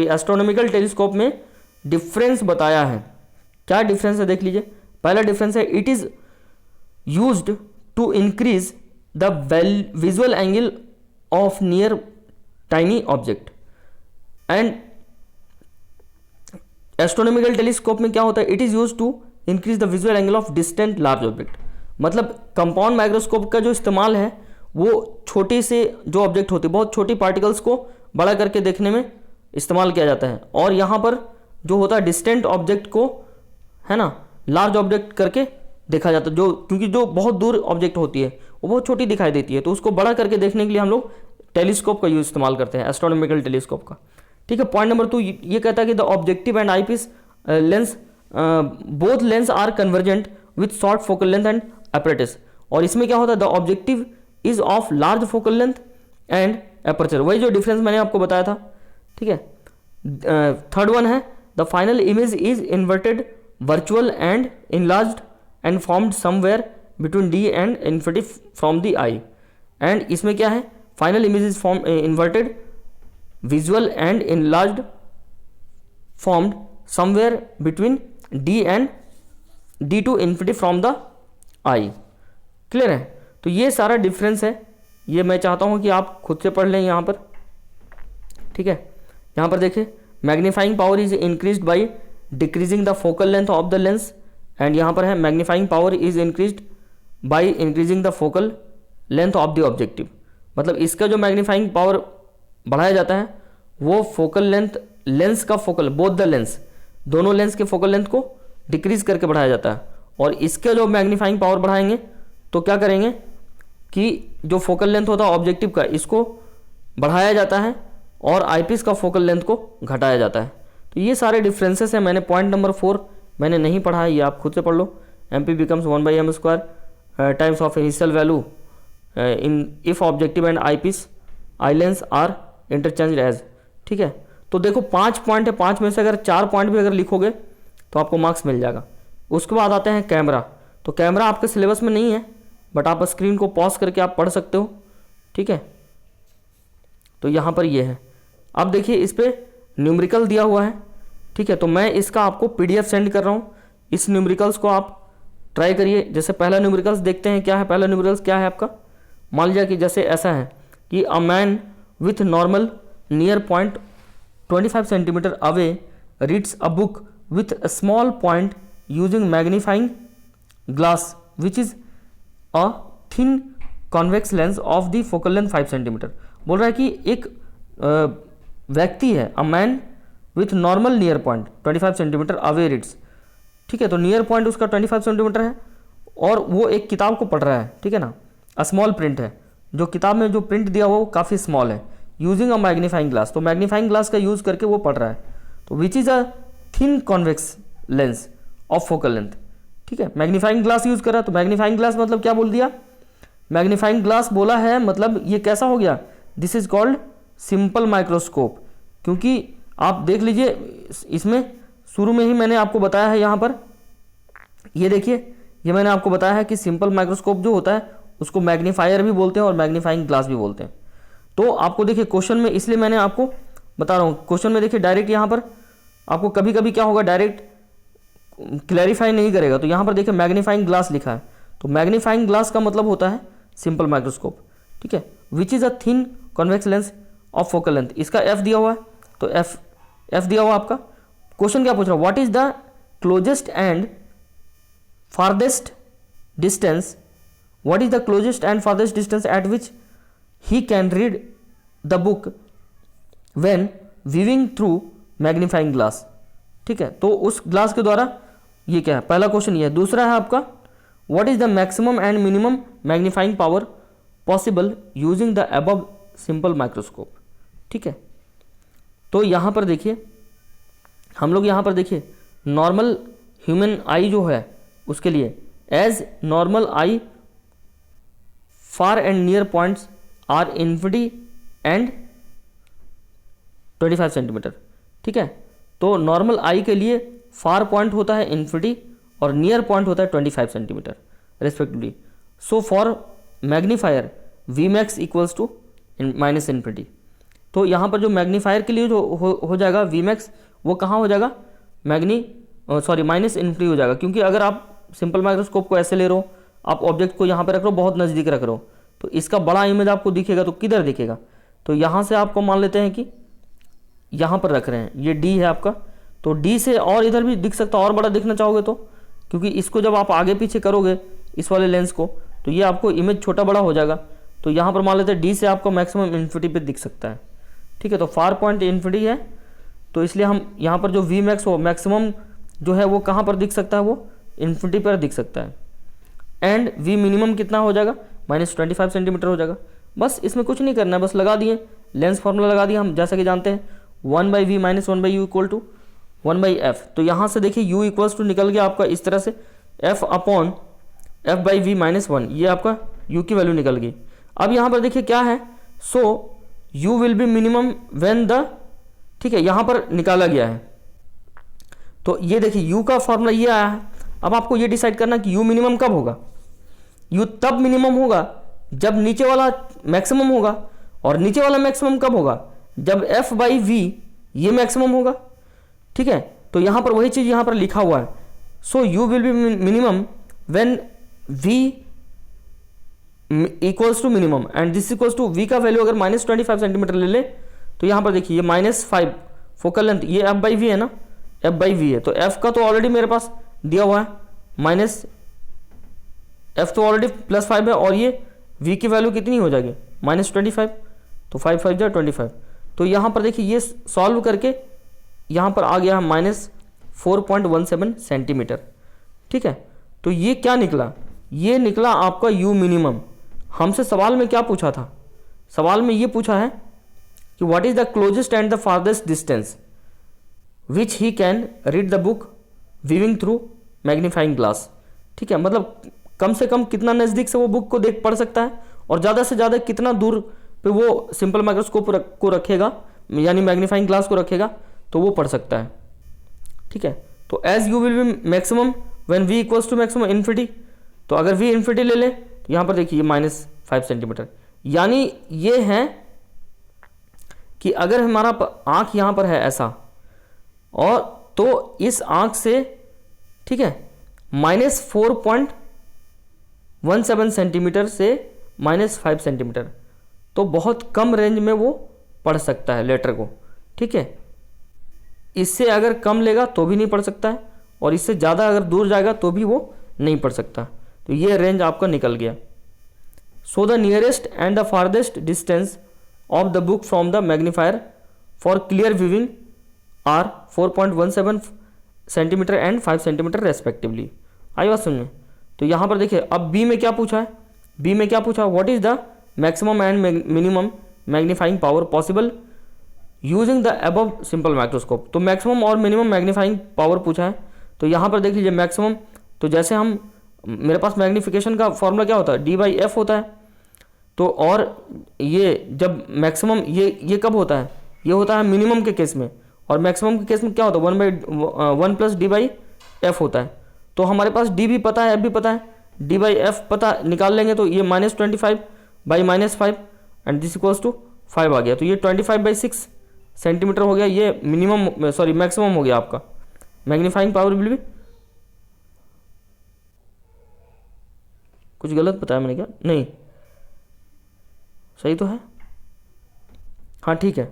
astronomical telescope में डिफरेंस बताया है। क्या डिफरेंस है देख लीजिए। पहला डिफरेंस है, it is used to increase the visual angle of near tiny object, and astronomical telescope में क्या होता है, it is used to increase the visual angle of distant large object. मतलब कंपाउंड माइक्रोस्कोप का जो इस्तेमाल है वो छोटी से जो ऑब्जेक्ट होती है, बहुत छोटी पार्टिकल्स को बड़ा करके देखने में इस्तेमाल किया जाता है। और यहाँ पर जो होता है डिस्टेंट ऑब्जेक्ट को, है ना, लार्ज ऑब्जेक्ट करके देखा जाता है, जो क्योंकि जो बहुत दूर ऑब्जेक्ट होती है वो बहुत छोटी दिखाई देती है, तो उसको बड़ा करके देखने के लिए हम लोग टेलीस्कोप का यूज इस्तेमाल करते हैं, एस्ट्रोनॉमिकल टेलीस्कोप का। ठीक है, पॉइंट नंबर 2 ये कहता है कि the objective and eyepiece lens both lens are convergent with short focal length and aperture. और इसमें क्या होता है, the objective is of large focal length and aperture, वही जो डिफरेंस मैंने आपको बताया था। ठीक है, थर्ड वन है the final image is inverted virtual and enlarged and formed somewhere between D and infinity from the eye. And इसमें क्या है, final image is form inverted visual and enlarged formed somewhere between D and D to infinity from the eye. Clear है? तो ये सारा difference है, ये मैं चाहता हूँ कि आप खुद से पढ़ लें यहाँ पर। ठीक है, यहाँ पर देखिए magnifying power is increased by decreasing the focal length of the lens. And यहाँ पर है magnifying power is increased by increasing the focal length of the objective. मतलब इसका जो मैग्नीफाइंग पावर बढ़ाया जाता है वो फोकल लेंथ, लेंस का फोकल, बोथ द लेंस, दोनों लेंस के फोकल लेंथ को डिक्रीज करके बढ़ाया जाता है। और इसका जो मैग्नीफाइंग पावर बढ़ाएंगे तो क्या करेंगे कि जो फोकल लेंथ होता है ऑब्जेक्टिव का, इसको बढ़ाया जाता है और आईपीस का फोकल लेंथ को घटाया जाता है। तो ये सारे डिफरेंसेस हैं। मैंने पॉइंट नंबर 4 मैंने नहीं पढ़ा है, ये आप खुद से पढ़ लो। MP becomes 1/m² times of initial value in if objective and eyepiece eye lens are interchanged as. ठीक है, तो देखो 5 पॉइंट है, 5 में से अगर 4 पॉइंट भी अगर लिखोगे तो आपको मार्क्स मिल जाएगा। उसके बाद आते हैं कैमरा। तो कैमरा आपके सिलेबस में नहीं है, बट आप स्क्रीन को पॉज करके आप पढ़ सकते हो। ठीक है, तो यहाँ पर ये है। अब देखिए इस पर न्यूमेरिकल दिया हुआ है। ठीक है, तो मैं इसका आपको PDF सेंड कर रहा हूँ। इस न्यूमेरिकल्स को आप ट्राई करिए। जैसे पहला न्यूमेरिकल्स देखते हैं क्या है। पहला न्यूमेरिकल्स क्या है आपका, मान लीजिए कि जैसे ऐसा है कि a man with normal near point 25 centimetre away reads a book with a small point using magnifying glass which is a thin convex lens of the focal length 5 centimetre. बोल रहा है कि एक व्यक्ति है, a man with normal near point 25 centimetre away reads. ठीक है, तो नियर पॉइंट उसका 25 सेंटीमीटर है और वो एक किताब को पढ़ रहा है। ठीक है ना, अ स्मॉल प्रिंट है, जो किताब में जो प्रिंट दिया हुआ वो काफ़ी स्मॉल है। यूजिंग अ मैग्नीफाइंग ग्लास, तो मैग्नीफाइंग ग्लास का यूज़ करके वो पढ़ रहा है। तो which is a thin convex lens of focal length. ठीक है, मैग्नीफाइंग ग्लास यूज़ कर रहा है। तो मैग्नीफाइंग ग्लास मतलब क्या बोल दिया, मैग्नीफाइंग ग्लास बोला है मतलब ये कैसा हो गया, this is called simple microscope. क्योंकि आप देख लीजिए इसमें शुरू में ही मैंने आपको बताया है, यहाँ पर ये देखिए, ये मैंने आपको बताया है कि सिंपल माइक्रोस्कोप जो होता है उसको मैग्नीफायर भी बोलते हैं और मैग्नीफाइंग ग्लास भी बोलते हैं। तो आपको देखिए क्वेश्चन में, इसलिए मैंने आपको बता रहा हूँ, क्वेश्चन में देखिए डायरेक्ट यहाँ पर आपको कभी कभी क्या होगा, डायरेक्ट क्लैरिफाई नहीं करेगा। तो यहाँ पर देखिए मैग्नीफाइंग ग्लास लिखा है, तो मैग्नीफाइंग ग्लास का मतलब होता है सिंपल माइक्रोस्कोप। ठीक है, which is a thin convex lens of focal length. इसका F दिया हुआ है, तो F दिया हुआ आपका। क्वेश्चन क्या पूछ रहा है, what is the closest and farthest distance, what is the closest and farthest distance eight which he can read the book when viewing through magnifying glass. ठीक है, तो उस ग्लास के द्वारा, ये क्या है, पहला क्वेश्चन ये है। दूसरा है आपका, what is the maximum and minimum magnifying power possible using the above simple microscope. ठीक है, तो यहाँ पर देखिए, हम लोग यहाँ पर देखिए नॉर्मल ह्यूमन आई जो है उसके लिए as normal eye far and near points are infinity and 25 centimetre. ठीक है, तो नॉर्मल आई के लिए फार पॉइंट होता है इन्फिनिटी और नियर पॉइंट होता है 25 centimetre respectively. So for magnifier V max equals to minus infinity. तो यहाँ पर जो मैग्नीफायर के लिए जो हो जाएगा वी मैक्स, वो कहाँ हो जाएगा, माइनस इन्फिनिटी हो जाएगा। क्योंकि अगर आप सिंपल माइक्रोस्कोप को ऐसे ले रहे हो, आप ऑब्जेक्ट को यहाँ पर रख रहे हो, बहुत नज़दीक रख रहे हो, तो इसका बड़ा इमेज आपको दिखेगा, तो किधर दिखेगा, तो यहाँ से आपको मान लेते हैं कि यहाँ पर रख रहे हैं, ये D है आपका, तो D से और इधर भी दिख सकता है, और बड़ा दिखना चाहोगे तो, क्योंकि इसको जब आप आगे पीछे करोगे इस वाले लेंस को, तो ये आपको इमेज छोटा बड़ा हो जाएगा। तो यहाँ पर मान लेते हैं D से आपको मैक्सिमम इन्फिनिटी पे दिख सकता है। ठीक है, तो फार पॉइंट इन्फिनिटी है तो इसलिए हम यहाँ पर जो वी मैक्स हो मैक्सिमम जो है वो कहाँ पर दिख सकता है, वो इन्फिनिटी पर दिख सकता है। एंड वी मिनिमम कितना हो जाएगा, -25 सेंटीमीटर हो जाएगा। बस इसमें कुछ नहीं करना है, बस लगा दिए लेंस फार्मूला लगा दिया हम, जैसा कि जानते हैं 1/v - 1/u equal to 1/f। तो यहाँ से देखिए u इक्वल्स टू निकल गया आपका इस तरह से f/v - 1, ये आपका u की वैल्यू निकल गई। अब यहाँ पर देखिए क्या है, so u will be minimum when the, ठीक है, यहाँ पर निकाला गया है। तो ये देखिए u का फॉर्मूला ये आया है। अब आपको ये डिसाइड करना कि u मिनिमम कब होगा। u तब मिनिमम होगा जब नीचे वाला मैक्सिमम होगा, और नीचे वाला मैक्सिमम कब होगा, जब f/v ये मैक्सिमम होगा। ठीक है, तो यहाँ पर वही चीज़ यहाँ पर लिखा हुआ है, so u will be minimum when v equals to minimum and this equals to v का वैल्यू अगर -25 सेंटीमीटर ले ले तो यहाँ पर देखिए ये -5 फोकल लेंथ, ये f/v है ना, f/v है, तो f का तो ऑलरेडी मेरे पास दिया हुआ है, माइनस f तो ऑलरेडी +5 है, और ये v की वैल्यू कितनी हो जाएगी -25, तो 5 5 जा 25। तो यहाँ पर देखिए ये सॉल्व करके यहाँ पर आ गया है -4.17 सेंटीमीटर। ठीक है, तो ये क्या निकला, ये निकला आपका u मिनिमम। हमसे सवाल में क्या पूछा था, सवाल में ये पूछा है कि what is the closest and the farthest distance which he can read the book viewing through magnifying glass. ठीक है, मतलब कम से कम कितना नज़दीक से वो बुक को देख पढ़ सकता है, और ज़्यादा से ज़्यादा कितना दूर पे वो सिंपल माइक्रोस्कोप को रखेगा, यानी मैग्नीफाइंग ग्लास को रखेगा, तो वो पढ़ सकता है। ठीक है, तो as U will be maximum when v equals to maximum infinity, तो अगर v इन्फिनिटी ले लें तो यहाँ पर देखिए -5 सेंटीमीटर, यानी ये है कि अगर हमारा आँख यहाँ पर है ऐसा, और तो इस आँख से, ठीक है, -4.17 सेंटीमीटर से -5 सेंटीमीटर, तो बहुत कम रेंज में वो पढ़ सकता है लेटर को। ठीक है, इससे अगर कम लेगा तो भी नहीं पढ़ सकता है, और इससे ज़्यादा अगर दूर जाएगा तो भी वो नहीं पढ़ सकता। तो ये रेंज आपका निकल गया। So the nearest and the farthest distance of the book from the magnifier for clear viewing are 4.17 centimetre and 5 centimetre respectively. आई बात सुनने। तो यहाँ पर देखिए अब बी में क्या पूछा है, बी में क्या पूछा, what is the maximum and minimum magnifying power possible using the above simple microscope. तो मैक्सिमम और मिनिमम मैग्नीफाइंग पावर पूछा है। तो यहाँ पर देख लीजिए मैक्सिमम, तो जैसे हम, मेरे पास मैग्नीफिकेशन का फॉर्मूला क्या होता है, d/f होता है। तो और ये जब मैक्सिमम, ये कब होता है, ये होता है मिनिमम के केस में, और मैक्सिमम के केस में क्या होता है 1 + d/f होता है। तो हमारे पास d भी पता है, f भी पता है, d/f पता निकाल लेंगे तो ये -25 / -5 एंड दिस इक्वल्स टू 5 आ गया। तो ये 25/6 सेंटीमीटर हो गया, ये मिनिमम, सॉरी मैक्सिमम हो गया आपका। मैग्नीफाइंग पावर विल भी, कुछ गलत बताया मैंने क्या, नहीं सही तो है, हाँ ठीक है।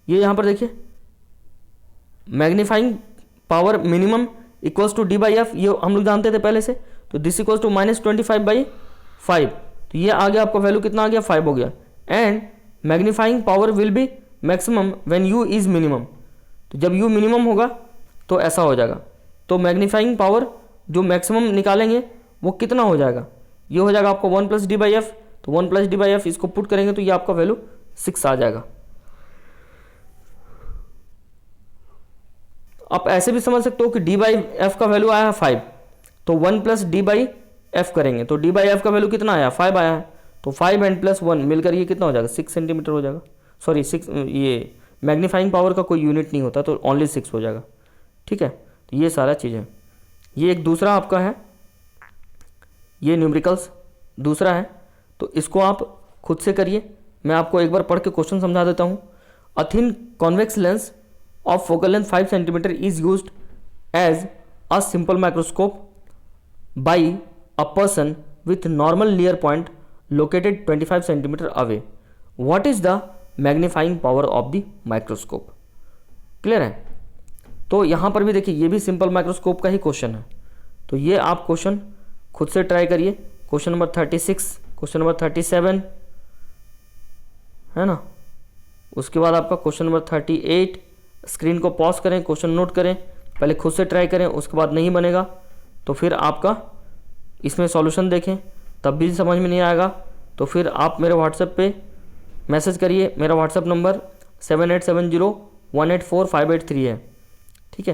ये यहाँ पर देखिए magnifying power minimum equals to d/f, ये हम लोग जानते थे पहले से। तो दिस इक्वल्स टू -25/5, तो ये आ गया आपका वैल्यू कितना आ गया, 5 हो गया। And magnifying power will be maximum when u is minimum, तो जब u मिनिमम होगा तो ऐसा हो जाएगा। तो मैग्नीफाइंग पावर जो मैक्सिमम निकालेंगे वो कितना हो जाएगा, ये हो जाएगा आपको 1 + d/f। तो 1 + d/f इसको पुट करेंगे तो ये आपका वैल्यू 6 आ जाएगा। आप ऐसे भी समझ सकते हो कि d/f का वैल्यू आया है 5, तो 1 + d/f करेंगे तो d/f का वैल्यू कितना आया, 5 आया है। तो 5 एंड +1 मिलकर ये कितना हो जाएगा, 6 सेंटीमीटर हो जाएगा। सॉरी 6, ये मैग्नीफाइंग पावर का कोई यूनिट नहीं होता, तो ओनली 6 हो जाएगा। ठीक है, तो ये सारा चीज़ है। ये एक दूसरा आपका है, ये न्यूमेरिकल्स दूसरा है, तो इसको आप खुद से करिए। मैं आपको एक बार पढ़ के क्वेश्चन समझा देता हूँ। A thin convex lens of focal length 5 cm is used as a simple microscope by a person with normal near point located 25 cm away. What is the magnifying power of the microscope? Clear है। तो यहाँ पर भी देखिए ये भी simple microscope का ही question है, तो ये आप क्वेश्चन खुद से ट्राई करिए। क्वेश्चन नंबर 36, क्वेश्चन नंबर 37 है ना, उसके बाद आपका क्वेश्चन नंबर 38, स्क्रीन को पॉज करें, क्वेश्चन नोट करें, पहले खुद से ट्राई करें, उसके बाद नहीं बनेगा तो फिर आपका इसमें सॉल्यूशन देखें, तब भी समझ में नहीं आएगा तो फिर आप मेरे व्हाट्सएप पे मैसेज करिए। मेरा व्हाट्सएप नंबर 7870184583 है, ठीक है।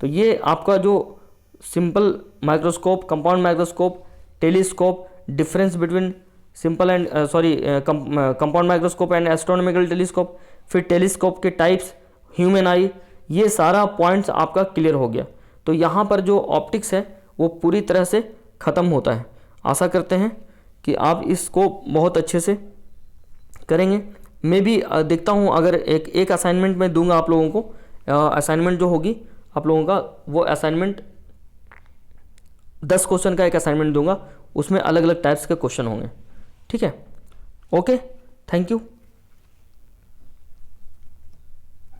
तो ये आपका जो simple microscope, compound microscope, telescope, difference between simple and compound microscope and astronomical telescope, फिर टेलीस्कोप के टाइप्स, ह्यूमन आई, ये सारा पॉइंट्स आपका क्लियर हो गया। तो यहाँ पर जो ऑप्टिक्स है वो पूरी तरह से ख़त्म होता है। आशा करते हैं कि आप इसको बहुत अच्छे से करेंगे। मैं भी देखता हूँ, अगर एक असाइनमेंट में दूंगा आप लोगों को, असाइनमेंट जो होगी आप लोगों का, वो असाइनमेंट 10 क्वेश्चन का एक असाइनमेंट दूंगा, उसमें अलग अलग टाइप्स के क्वेश्चन होंगे, ठीक है। Okay, thank you.